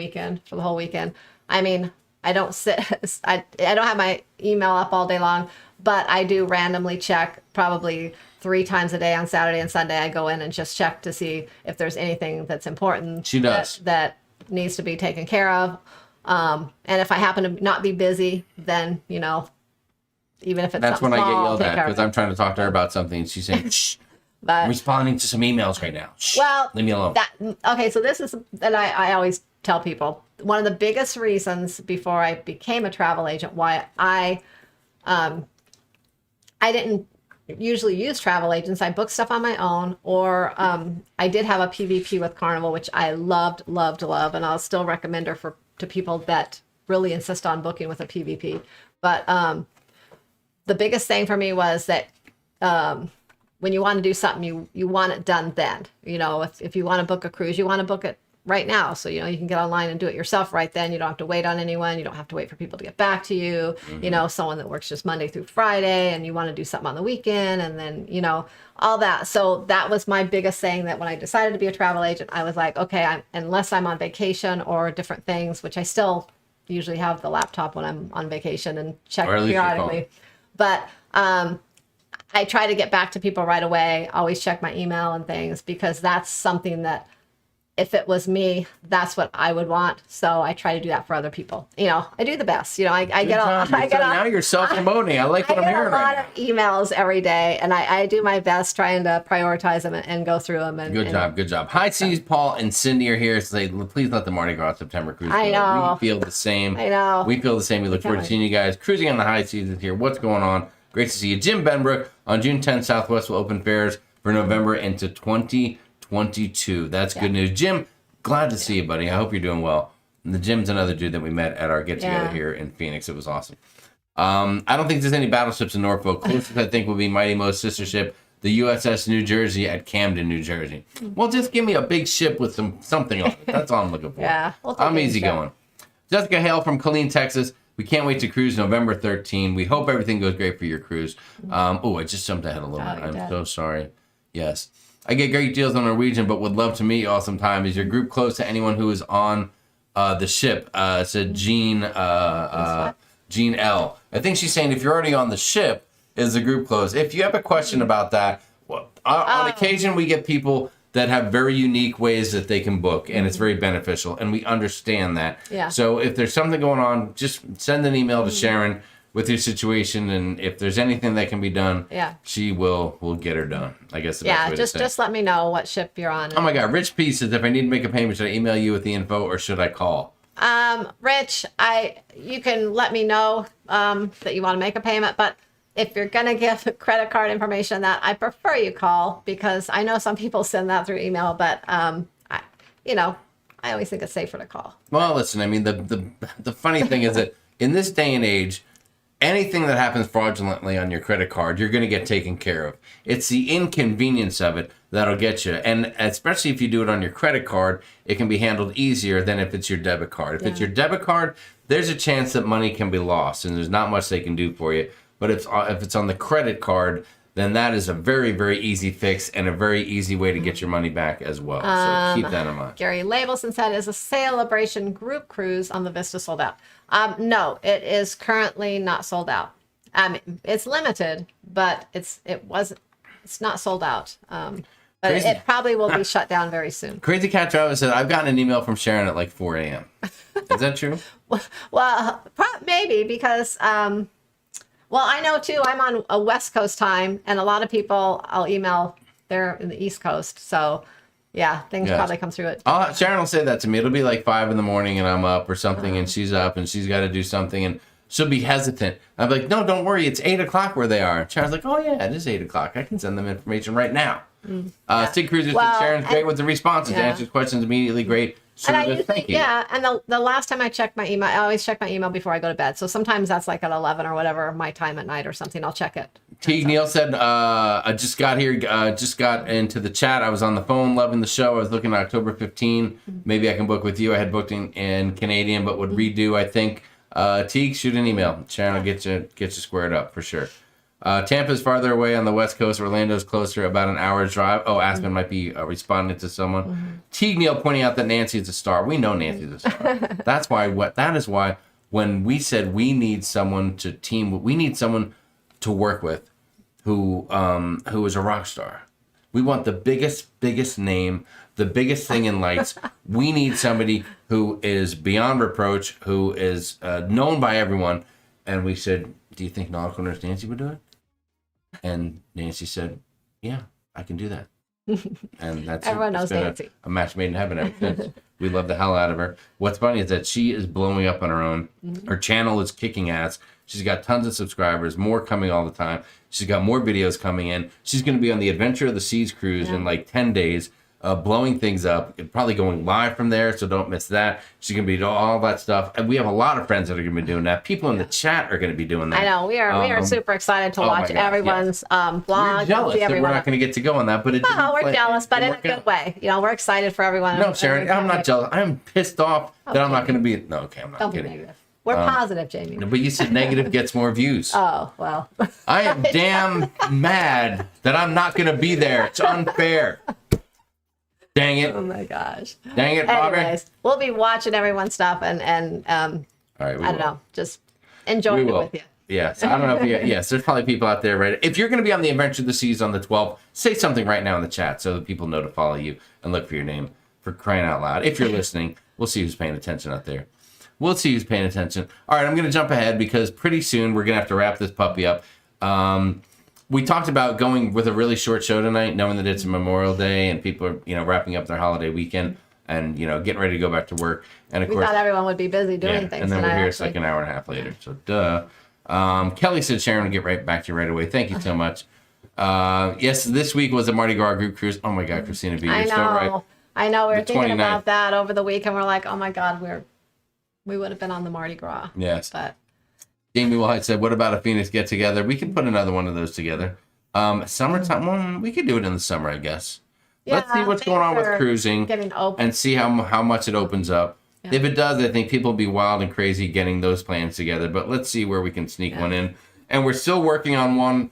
whole weekend, I mean, I don't I don't have my email up all day long, but I do randomly check probably 3 times a day on Saturday and Sunday. I go in and just check to see if there's anything that's important. She does. That needs to be taken care of. And if I happen to not be busy, then, even if it's That's when small, I get yelled take at care of because I'm trying to talk to her about something and she's saying, shh, I'm responding to some emails right now. Shh, leave me alone. So this is that I always tell people. One of the biggest reasons before I became a travel agent why I didn't usually use travel agents. I book stuff on my own, or I did have a PVP with Carnival, which I loved, and I'll still recommend her to people that really insist on booking with a PVP. But the biggest thing for me was that when you want to do something, you want it done then. You know, if you want to book a cruise, you want to book it right now. So, you know, you can get online and do it yourself right then. You don't have to wait on anyone. You don't have to wait for people to get back to you. You know, someone that works just Monday through Friday, and you want to do something on the weekend, and then, you know, all that. So that was my biggest thing, that when I decided to be a travel agent, I was like, okay, unless I'm on vacation or different things, which I still usually have the laptop when I'm on vacation and check periodically. But I try to get back to people right away, always check my email and things, because that's something that, if it was me, that's what I would want. So I try to do that for other people. You know, I do the best. You know, I get now you're self-promoting. I like what I'm hearing right now. I get a lot of emails every day, and I do my best trying to prioritize them and go through them. And, Good job. High Seas, Paul and Cindy are here. Say, please let the Mardi Gras September cruise go. I know. We feel the same. I know. We feel the same. We look forward to seeing you guys. Cruising on the High Seas is here. What's going on? Great to see you. Jim Benbrook, on June 10th, Southwest will open fares for November into 2022. That's good news. Jim, glad to see you, buddy. I hope you're doing well. And the Jim's another dude that we met at our get-together here in Phoenix. It was awesome. I don't think there's any battleships in Norfolk. Closest, I think, will be Mighty Mo's sister ship, the USS New Jersey at Camden, New Jersey. Well, just give me a big ship with something on it. That's all I'm looking for. I'm easy going. Jessica Hale from Killeen, Texas. We can't wait to cruise November 13. We hope everything goes great for your cruise. I just jumped ahead a little bit. I'm so sorry. Yes. I get great deals on Norwegian, but would love to meet you all sometime. Is your group close to anyone who is on the ship? Said Jean L. I think she's saying if you're already on the ship, is the group closed? If you have a question about that, on occasion we get people that have very unique ways that they can book, and it's very beneficial, and we understand that. Yeah. So if there's something going on, just send an email to Sharon with your situation, and if there's anything that can be done, she will get her done. I guess the best way to say. Just let me know what ship you're on. Oh my God, Rich P says, if I need to make a payment, should I email you with the info or should I call? Rich, you can let me know that you want to make a payment, but if you're gonna give credit card information, that I prefer you call, because I know some people send that through email, but I always think it's safer to call. Well, listen, I mean, the funny thing is that in this day and age, anything that happens fraudulently on your credit card, you're going to get taken care of. It's the inconvenience of it that'll get you. And especially if you do it on your credit card, it can be handled easier than if it's your debit card. If it's your debit card, there's a chance that money can be lost, and there's not much they can do for you. But if it's on the credit card, then that is a very, very easy fix and a very easy way to get your money back as well. So keep that in mind. Gary Labelson said, is a Celebration group cruise on the Vista sold out? No, it is currently not sold out. It's limited, but it's not sold out. But it probably will be shut down very soon. Crazy Cat Travis said, I've gotten an email from Sharon at like 4 a.m. Is that true? Well, maybe, because I know too, I'm on a West Coast time, and a lot of people I'll email, they're in the East Coast. So yeah, things probably come through it. Sharon will say that to me. It'll be like 5 a.m. and I'm up or something, and she's up and she's got to do something, and she'll be hesitant. I'm like, no, don't worry. It's 8 o'clock where they are. And Sharon's like, oh yeah, it is 8 o'clock. I can send them information right now. Sig Cruiser said Sharon's great with the responses. Answers questions immediately. Great. Thank you. Yeah, and the last time I checked my email, I always check my email before I go to bed. So sometimes that's like at 11 or whatever, my time at night or something. I'll check it. Teague Neal said, I just got here, just got into the chat. I was on the phone, loving the show. I was looking at October 15. Maybe I can book with you. I had booked in Canadian, but would redo, I think. Teague, shoot an email. Sharon will get you squared up for sure. Tampa's farther away on the West Coast. Orlando's closer, about an hour's drive. Oh, Aspen might be responding to someone. Teague Neal pointing out that Nancy is a star. We know Nancy's a star. That is why when we said we need someone to team, we need someone to work with who is a rock star. We want the biggest name, the biggest thing in lights. We need somebody who is beyond reproach, who is known by everyone. And we said, do you think Nautical Nurse Nancy would do it? And Nancy said, yeah, I can do that. And that's everyone knows Nancy. A match made in heaven ever since. We love the hell out of her. What's funny is that she is blowing up on her own. Her channel is kicking ass. She's got tons of subscribers, more coming all the time. She's got more videos coming in. She's going to be on the Adventure of the Seas cruise in like 10 days, blowing things up. Probably going live from there, so don't miss that. She's going to be doing all that stuff. And we have a lot of friends that are going to be doing that. People in the chat are going to be doing that. I know. We are super excited to watch everyone's vlog. We're jealous that we're not going to get to go on that, but we're jealous, but in a good way. You know, we're excited for everyone. No, Sharon, I'm not jealous. I'm pissed off that I'm not going to be. No, okay, I'm not kidding. Negative. We're positive, Jamie. But you said negative gets more views. Oh, well. I am damn mad that I'm not going to be there. It's unfair. Dang it. Oh, my gosh. Dang it, Bobby. Anyways, we'll be watching everyone's stuff and all right, I don't know, just enjoy it with you. Yes, I don't know if yes, there's probably people out there, right? If you're going to be on the Adventure of the Seas on the 12th, say something right now in the chat so that people know to follow you and look for your name, for crying out loud. If you're listening, we'll see who's paying attention out there. We'll see who's paying attention. All right, I'm going to jump ahead because pretty soon we're going to have to wrap this puppy up. We talked about going with a really short show tonight, knowing that it's a Memorial Day and people are, wrapping up their holiday weekend and, getting ready to go back to work. And of course, we thought everyone would be busy doing things. And then we're here it's like an hour and a half later. So, duh. Kelly said, Sharon, will get right back to you right away. Thank you so much. Yes, this week was a Mardi Gras group cruise. Oh my God, Christina B, you're so right. I know. We were thinking about that over the week, and we're like, oh my God, we would have been on the Mardi Gras. Yes. But Jamie White said, what about a Phoenix get together? We can put another one of those together. Summertime, well, we could do it in the summer, I guess. Yeah, let's see what's going on with cruising and see how much it opens up. Yeah. If it does, I think people will be wild and crazy getting those plans together. But let's see where we can sneak one in. And we're still working on one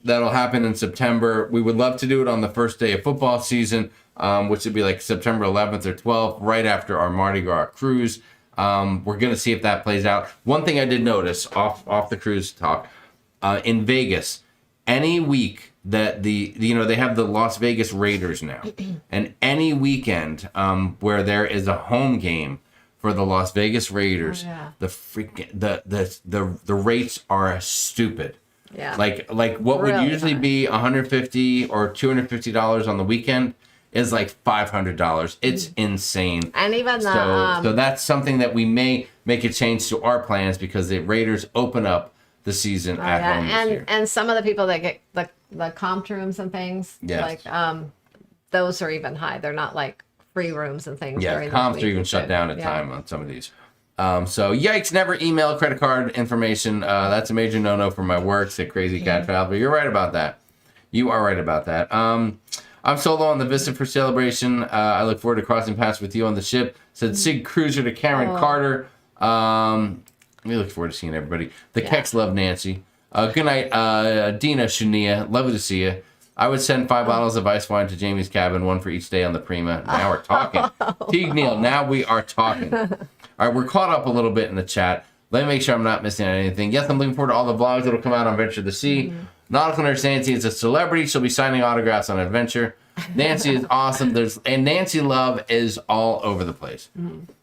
that'll happen in September. We would love to do it on the first day of football season, which would be like September 11th or 12th, right after our Mardi Gras cruise. We're going to see if that plays out. One thing I did notice off the cruise talk, in Vegas, any week that they have the Las Vegas Raiders now, and any weekend where there is a home game for the Las Vegas Raiders, the rates are stupid. Yeah. Like what really would usually be $150 or $250 on the weekend is like $500. It's insane. And even so that's something that we may make a change to our plans because the Raiders open up the season at home this year. And some of the people that get the comp rooms and things, like those are even high. They're not like free rooms and things. Yeah, comps are even shut down at time on some of these. So yikes, never email credit card information. That's a major no-no for my work, said Crazy Cat Traveler. You're right about that. You are right about that. I'm solo on the Vista for Celebration. I look forward to crossing paths with you on the ship, said Sig Cruiser to Karen Carter. We look forward to seeing everybody. The Keks love Nancy. Good night, Dina Shania. Lovely to see you. I would send 5 bottles of ice wine to Jamie's cabin, 1 for each day on the Prima. Now we're talking. Teague Neal, now we are talking. All right, we're caught up a little bit in the chat. Let me make sure I'm not missing anything. Yes, I'm looking forward to all the vlogs that will come out on Venture the Sea. Nautical Nurse Nancy is a celebrity. She'll be signing autographs on Adventure. Nancy is awesome. And Nancy Love is all over the place.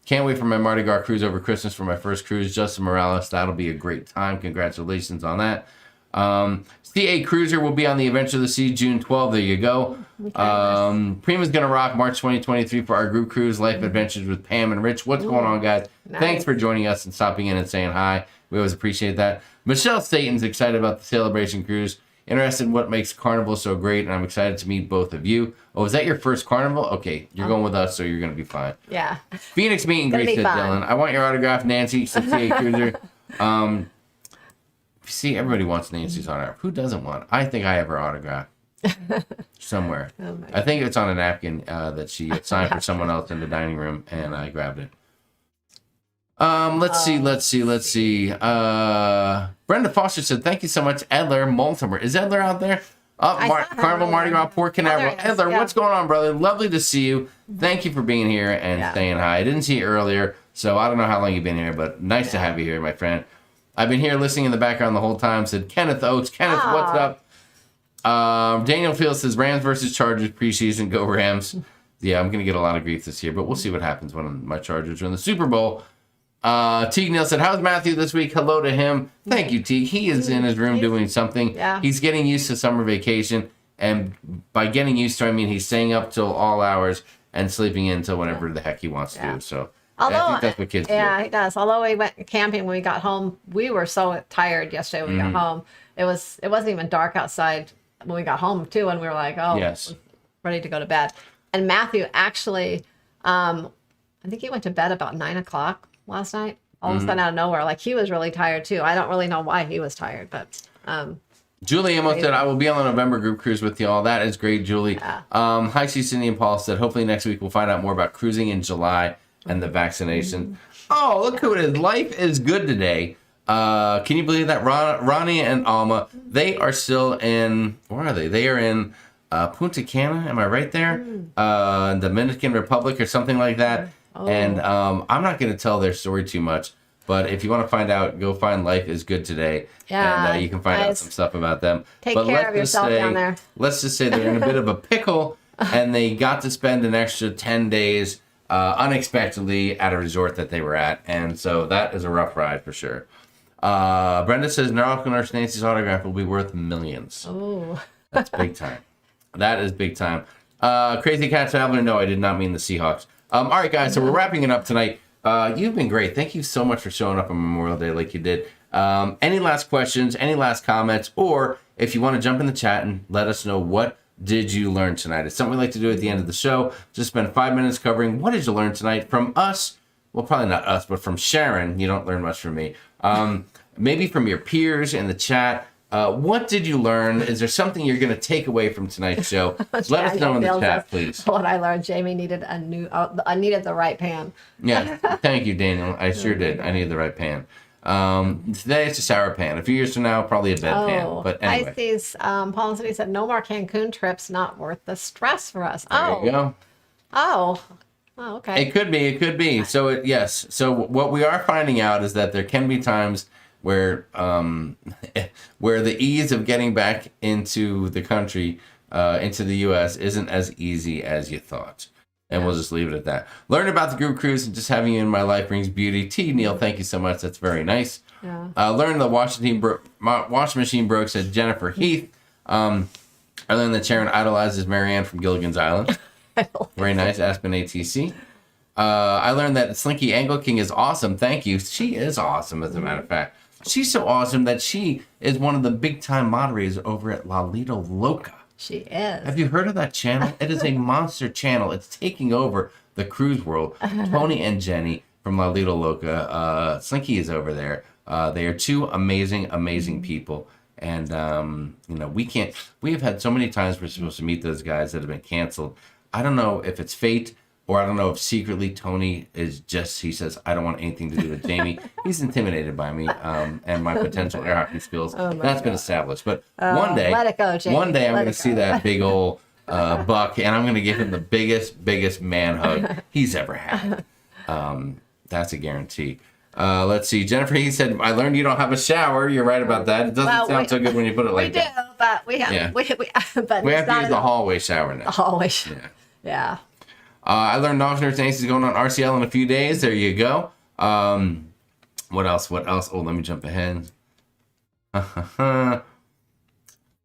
Can't wait for my Mardi Gras cruise over Christmas for my first cruise. Justin Morales, that'll be a great time. Congratulations on that. CA Cruiser will be on the Adventure of the Sea June 12th. There you go. Prima's going to rock March 2023 for our group cruise, Life Adventures with Pam and Rich. What's going on, guys? Nice. Thanks for joining us and stopping in and saying hi. We always appreciate that. Michelle Staten's excited about the Celebration Cruise. Interested in what makes Carnival so great, and I'm excited to meet both of you. Oh, is that your first Carnival? Okay, you're going with us, so you're going to be fine. Yeah. Phoenix meet and greet, said Dylan. I want your autograph, Nancy, CA Cruiser. See, everybody wants Nancy's autograph. Who doesn't want? I think I have her autograph somewhere. I think it's on a napkin that she signed for someone else in the dining room, and I grabbed it. Let's see. Brenda Foster said, thank you so much, Edler Multimer. Is Edler out there? Carnival Mardi Gras, Port Canaveral. Edler, what's going on, brother? Lovely to see you. Thank you for being here and saying hi. I didn't see you earlier, so I don't know how long you've been here, but nice to have you here, my friend. I've been here listening in the background the whole time, said Kenneth Oates. Kenneth, what's up? Daniel Fields says, Rams versus Chargers preseason. Go Rams. Yeah, I'm going to get a lot of grief this year, but we'll see what happens when my Chargers are in the Super Bowl. Teague Neal said, how's Matthew this week? Hello to him. Thank you, Teague. He is in his room doing something. Yeah. He's getting used to summer vacation. And by getting used to, I mean he's staying up till all hours and sleeping in until whenever the heck he wants to do. So I Although, think that's what kids do. yeah, he does. Although we went camping when we got home, we were so tired yesterday when we got home. It wasn't even dark outside when we got home too, and we were like, oh, Yes. ready to go to bed. And Matthew actually, I think he went to bed about 9:00 last night. All of a sudden out of nowhere, like he was really tired too. I don't really know why he was tired, but Julie almost said, I will be on the November group cruise with y'all. That is great, Julie. Yeah. Hi, C. Cindy and Paul said, hopefully next week we'll find out more about cruising in July and the vaccination. Oh, look who it is. Life is good today. Can you believe that? Ronnie and Alma, they are still in, where are they? They are in Punta Cana. Am I right there? Dominican Republic or something like that. Oh. And I'm not going to tell their story too much. But if you want to find out, go find Life is Good Today. Yeah, And you can find out guys, some stuff about them. take But care let's of just yourself say- down there. Let's just say they're in a bit of a pickle, and they got to spend an extra 10 days unexpectedly at a resort that they were at. And so that is a rough ride for sure. Brenda says, Norfolk Nurse Nancy's autograph will be worth millions. oh, That's big time. That is big time. Crazy Cat Traveler, no, I did not mean the Seahawks. All right, guys, so we're wrapping it up tonight. You've been great. Thank you so much for showing up on Memorial Day like you did. Any last questions, any last comments, or if you want to jump in the chat and let us know what did you learn tonight. It's something we like to do at the end of the show. Just spend 5 minutes covering what did you learn tonight from us. Well, probably not us, but from Sharon. You don't learn much from me. Maybe from your peers in the chat. What did you learn? Is there something you're going to take away from tonight's show? Let us know in the chat, please. What I learned, Jamie needed I needed the right pan. Yeah, thank you, Daniel. I sure did. I needed the right pan. Today it's a sour pan. A few years from now, probably a bed pan. But anyway, Pisces, Paul and City said, no more Cancun trips, not worth the stress for us. there you go. Oh, okay. It could be. It could be. So yes. So what we are finding out is that there can be times where where the ease of getting back into the country, into the U.S. isn't as easy as you thought. And we'll just leave it at that. Learn about the group cruise and just having you in my life brings beauty. T. Neil, thank you so much. That's very nice. Yeah. Learn the washing machine broke, said Jennifer Heath. I learned that Sharon idolizes Marianne from Gilligan's Island. Very nice. Aspen ATC. I learned that Slinky Angle King is awesome. Thank you. She is awesome, as a matter of fact. She's so awesome that she is one of the big-time moderators over at Lalito Loca. She is. Have you heard of that channel? It is a monster channel. It's taking over the cruise world. Tony and Jenny from Lalito Loca. Slinky is over there. They are two amazing, amazing people. And, we have had so many times we're supposed to meet those guys that have been canceled. I don't know if it's fate, or I don't know if secretly Tony is just, he says, I don't want anything to do with Jamie. He's intimidated by me and my potential air hockey skills. That's been established. But one day, let it go, Jamie. one day I'm Let going to it see go. that big old buck, and I'm going to give him the biggest man hug he's ever had. That's a guarantee. Let's see. Jennifer, he said, I learned you don't have a shower. You're right about that. It doesn't sound so good when you put it like we that. do, but we have. Yeah. But We it's have to not use the hallway shower now. always. Yeah. Yeah. I learned Norfolk Nurse Nancy's going on RCL in a few days. There you go. What else? Oh, let me jump ahead.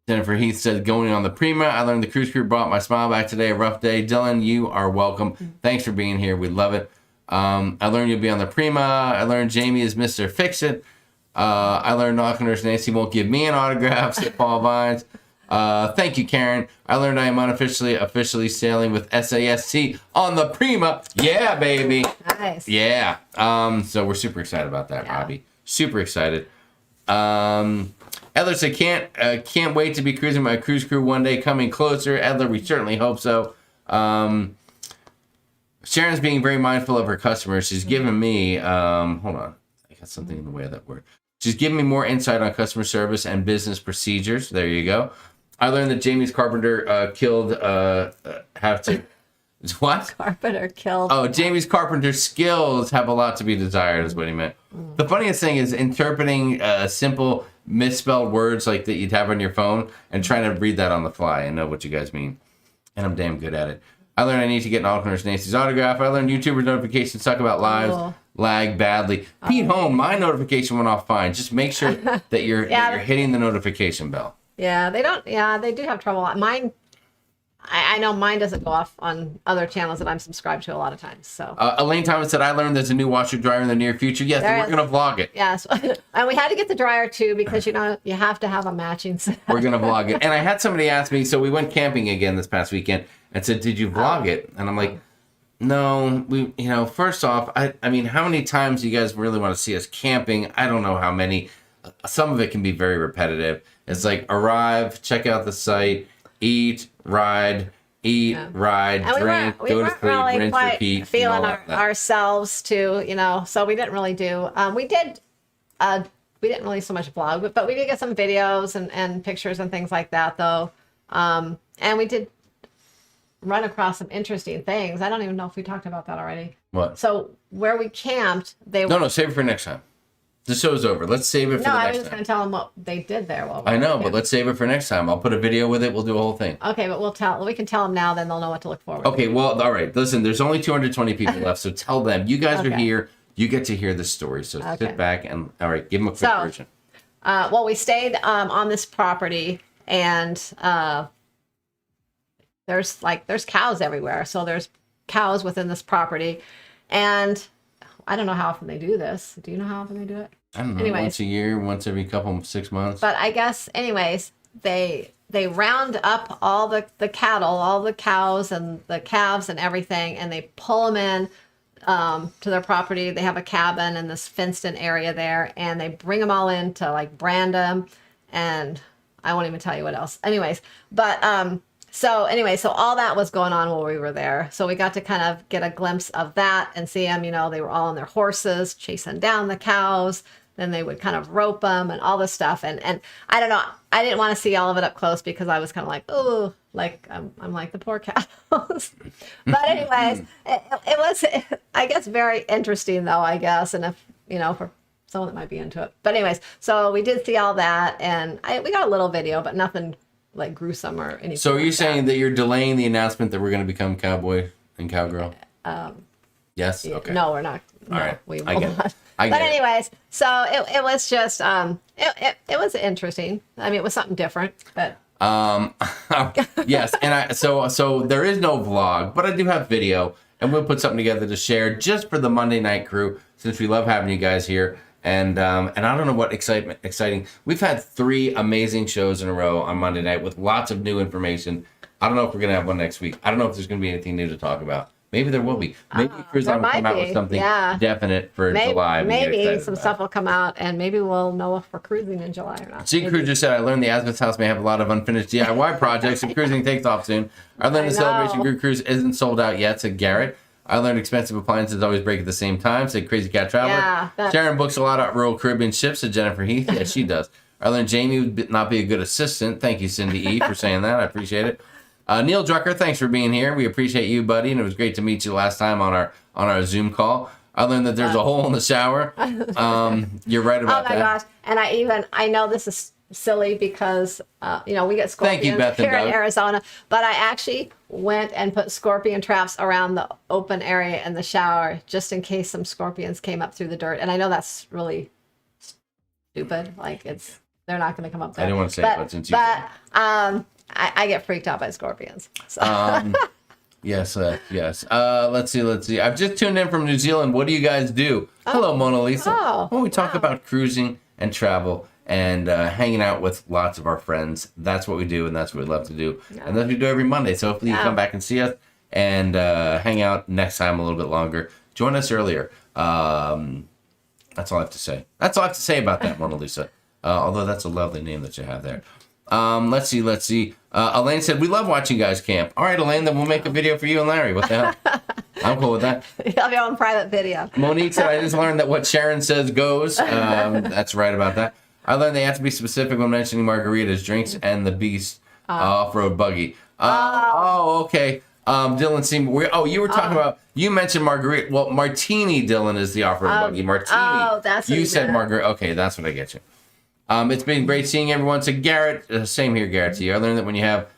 Jennifer Heath said, going on the Prima. I learned the cruise crew brought my smile back today. A rough day. Dylan, you are welcome. Thanks for being here. We love it. I learned you'll be on the Prima. I learned Jamie is Mr. Fix-It. I learned Norfolk Nurse Nancy won't give me an autograph, said Paul Vines. Thank you, Karen. I learned I am officially sailing with SASC on the Prima. Yeah, baby. Nice. Yeah. So we're super excited about that, Yeah. Robbie. Super excited. Edler said, can't wait to be cruising my cruise crew one day, coming closer. Edler, we certainly hope so. Sharon's being very mindful of her customers. She's given me, hold on. I got something in the way of that word. She's giving me more insight on customer service and business procedures. There you go. I learned that Jamie's carpenter killed, what? Carpenter killed. Oh, Jamie's carpenter skills have a lot to be desired, is what he meant. The funniest thing is interpreting simple misspelled words like that you'd have on your phone and trying to read that on the fly and know what you guys mean. And I'm damn good at it. I learned I need to get an Nurse Nancy's autograph. I learned YouTuber notifications suck about lives, lag badly. Pete Home, my notification went off fine. Just make sure that you're hitting the notification bell. Yeah, they don't. Yeah, they do have trouble. Mine, I know mine doesn't go off on other channels that I'm subscribed to a lot of times. So Elaine Thomas said, I learned there's a new washer dryer in the near future. Yes, and we're going to vlog it. Yes. And we had to get the dryer too because, you know, you have to have a matching set. We're going to vlog it. And I had somebody ask me, so we went camping again this past weekend and said, did you vlog it? And I'm like, no, first off, I mean, how many times do you guys really want to see us camping? I don't know how many. Some of it can be very repetitive. It's like arrive, check out the site, eat, ride, ride, and drink, go to sleep, really rinse, quite repeat. Feeling ourselves too, you know. So we didn't really do. We didn't really so much vlog, but we did get some videos and pictures and things like that, though. And we did run across some interesting things. I don't even know if we talked about that already. What? So where we camped, No, save it for next time. The show's over. Let's save it for the next time. No, I was just going to tell them what they did there. I know, but let's save it for next time. I'll put a video with it. We'll do a whole thing. Okay, but we can tell them now, then they'll know what to look forward to. Okay, well, all right. Listen, there's only 220 people left, so tell them. You guys are here. You get to hear the story. So sit back and, all right, give them a quick version. Well, we stayed on this property, and there's cows everywhere. So there's cows within this property, and I don't know how often they do this. Do you know how often they do it? I don't know. Once a year, once every 6 months. But I guess, anyways, they round up all the cattle, all the cows and the calves and everything, and they pull them in to their property. They have a cabin in this fenced-in area there, and they bring them all in to like brand them, and I won't even tell you what else. Anyways, but so all that was going on while we were there. So we got to kind of get a glimpse of that and see them, they were all on their horses chasing down the cows. Then they would kind of rope them and all this stuff. And I don't know, I didn't want to see all of it up close because I was kind of like, oh, like I'm like the poor cows. But anyways, it was, I guess, very interesting though, I guess. And if, for someone that might be into it. But anyways, so we did see all that, and we got a little video, but nothing like gruesome or anything. So are you saying that you're delaying the announcement that we're going to become cowboy and cowgirl? Yes. Okay. No, we're not. All right. We will I get not. It. I get but anyways, so it was just it was interesting. I mean, it was something different, but yes, and so there is no vlog, but I do have video, and we'll put something together to share just for the Monday night crew, since we love having you guys here. And I don't know what exciting. We've had 3 amazing shows in a row on Monday night with lots of new information. I don't know if we're gonna have one next week. I don't know if there's gonna be anything new to talk about. Maybe there will be. Maybe Cruise Line will come out with something definite for July. Maybe some stuff will come out, and maybe we'll know if we're cruising in July or not. G. Crew just said, I learned the Asmus House may have a lot of unfinished DIY projects, and cruising takes off soon. I learned the Celebration Group Cruise isn't sold out yet, said Garrett. I learned expensive appliances always break at the same time, said Crazy Cat Traveler. Sharon books a lot of Royal Caribbean ships, said Jennifer Heath. Yeah, she does. I learned Jamie would not be a good assistant. Thank you, Cindy E., for saying that. I appreciate it. Neil Drucker, thanks for being here. We appreciate you, buddy, and it was great to meet you last time on our Zoom call. I learned that there's a hole in the shower. You're right about that. Oh my gosh! And I know this is silly because we get scorpions here in Arizona, but I actually went and put scorpion traps around the open area in the shower just in case some scorpions came up through the dirt. And I know that's really stupid. Like they're not going to come up there. I didn't want to say it, but since you did. I get freaked out by scorpions. So. Yes. Let's see. I've just tuned in from New Zealand. What do you guys do? Hello, Mona Lisa. Well, we talk about cruising and travel and hanging out with lots of our friends. That's what we do, and that's what we love to do. Yeah. And that's what we do every Monday. So hopefully you come back and see us and hang out next time a little bit longer. Join us earlier. That's all I have to say. That's all I have to say about that, Mona Lisa. Although that's a lovely name that you have there. Let's see. Elaine said, we love watching you guys camp. All right, Elaine, then we'll make a video for you and Larry. What the hell? I'm cool with that. You'll have your own private video. Monique said, I just learned that what Sharon says goes. That's right about that. I learned they have to be specific when mentioning margaritas, drinks, and the Beast off-road buggy. Okay. Dylan Seymour. You were talking about, you mentioned margarita. Well, martini, Dylan, is the off-road buggy. Martini. Oh, that's what you said margarita. Okay, that's what I get you. It's been great seeing everyone. So Garrett, same here, Garrett, to you. I learned that when you have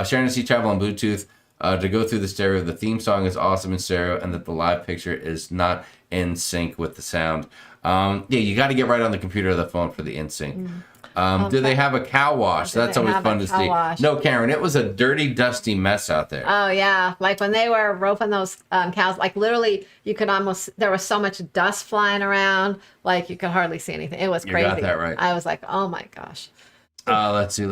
Sharon and Travel on Bluetooth, to go through the stereo, the theme song is awesome in stereo, and that the live picture is not in sync with the sound. You got to get right on the computer or the phone for the in sync. Do they have a cow wash? Do That's they always have fun a to cow see. wash? No, Karen, it was a dirty, dusty mess out there. Oh yeah, like when they were roping those cows, like literally you could almost, there was so much dust flying around, like you could hardly see anything. It was You crazy. got that right. I was like, oh my gosh. Let's see.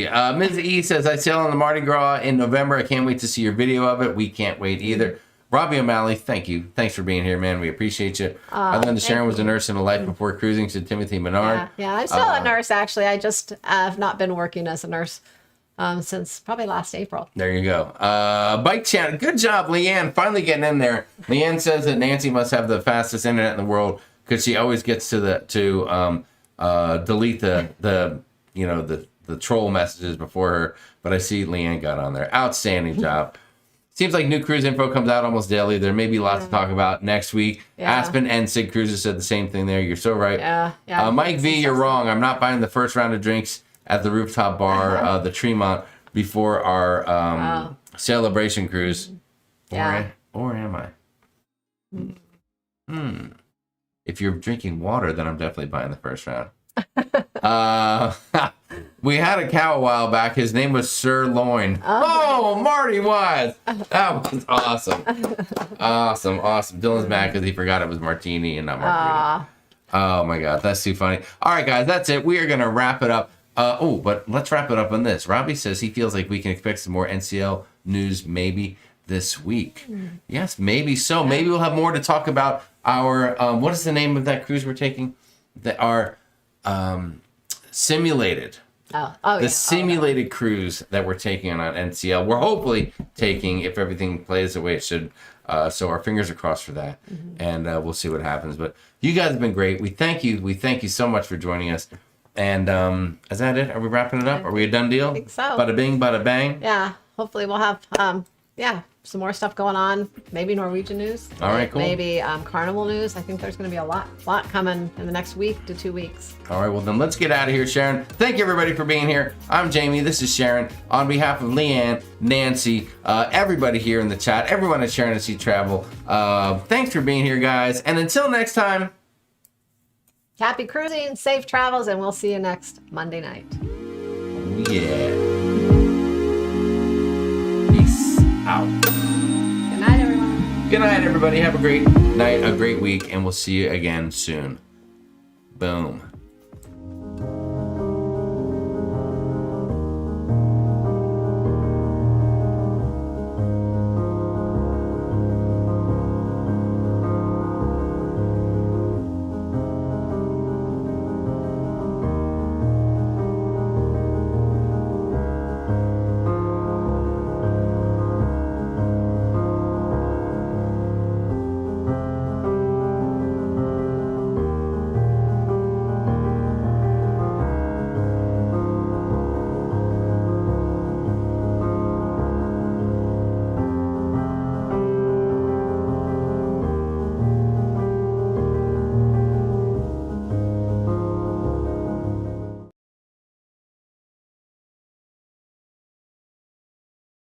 Ms. E says, I sail on the Mardi Gras in November. I can't wait to see your video of it. We can't wait either. Robbie O'Malley, thank you. Thanks for being here, man. We appreciate you. Linda Sharon was a nurse in a life before cruising, said Timothy Menard. Yeah, I'm still a nurse actually. I just have not been working as a nurse since probably last April. There you go. Bike channel. Good job, Leanne. Finally getting in there. Leanne says that Nancy must have the fastest internet in the world because she always gets to delete the troll messages before her. But I see Leanne got on there. Outstanding job. Seems like new cruise info comes out almost daily. There may be lots to talk about next week. Yeah. Aspen and Sig Cruises said the same thing there. You're so right. Yeah. Mike V, you're wrong. I'm not buying the first round of drinks at the rooftop bar, the Tremont, before our celebration cruise. Yeah. Or am I? If you're drinking water, then I'm definitely buying the first round. We had a cow a while back. His name was Sirloin. Oh, Marty was. That was awesome. Awesome. Dylan's mad because he forgot it was martini and not margarita. Oh my God, that's too funny. All right, guys, that's it. We are gonna wrap it up. But let's wrap it up on this. Robbie says he feels like we can expect some more NCL news maybe this week. Yes, maybe so. Maybe we'll have more to talk about our what is the name of that cruise we're taking? Our simulated. The simulated cruise that we're taking on NCL. We're hopefully taking, if everything plays the way it should. So our fingers are crossed for that. And we'll see what happens. But you guys have been great. We thank you. We thank you so much for joining us. And is that it? Are we wrapping it up? Are we a done deal? I think so. Bada bing, bada bang. Yeah. Hopefully we'll have some more stuff going on. Maybe Norwegian news. All right, cool. Maybe Carnival news. I think there's going to be a lot coming in the next week to 2 weeks. All right, well then let's get out of here, Sharon. Thank you everybody for being here. I'm Jamie. This is Sharon. On behalf of Leanne, Nancy, everybody here in the chat, everyone at Sharon and Sea Travel. Thanks for being here, guys. And until next time. Happy cruising, safe travels, and we'll see you next Monday night. Yeah. Peace out. Good night, everyone. Good night, everybody. Have a great night, a great week, and we'll see you again soon. Boom.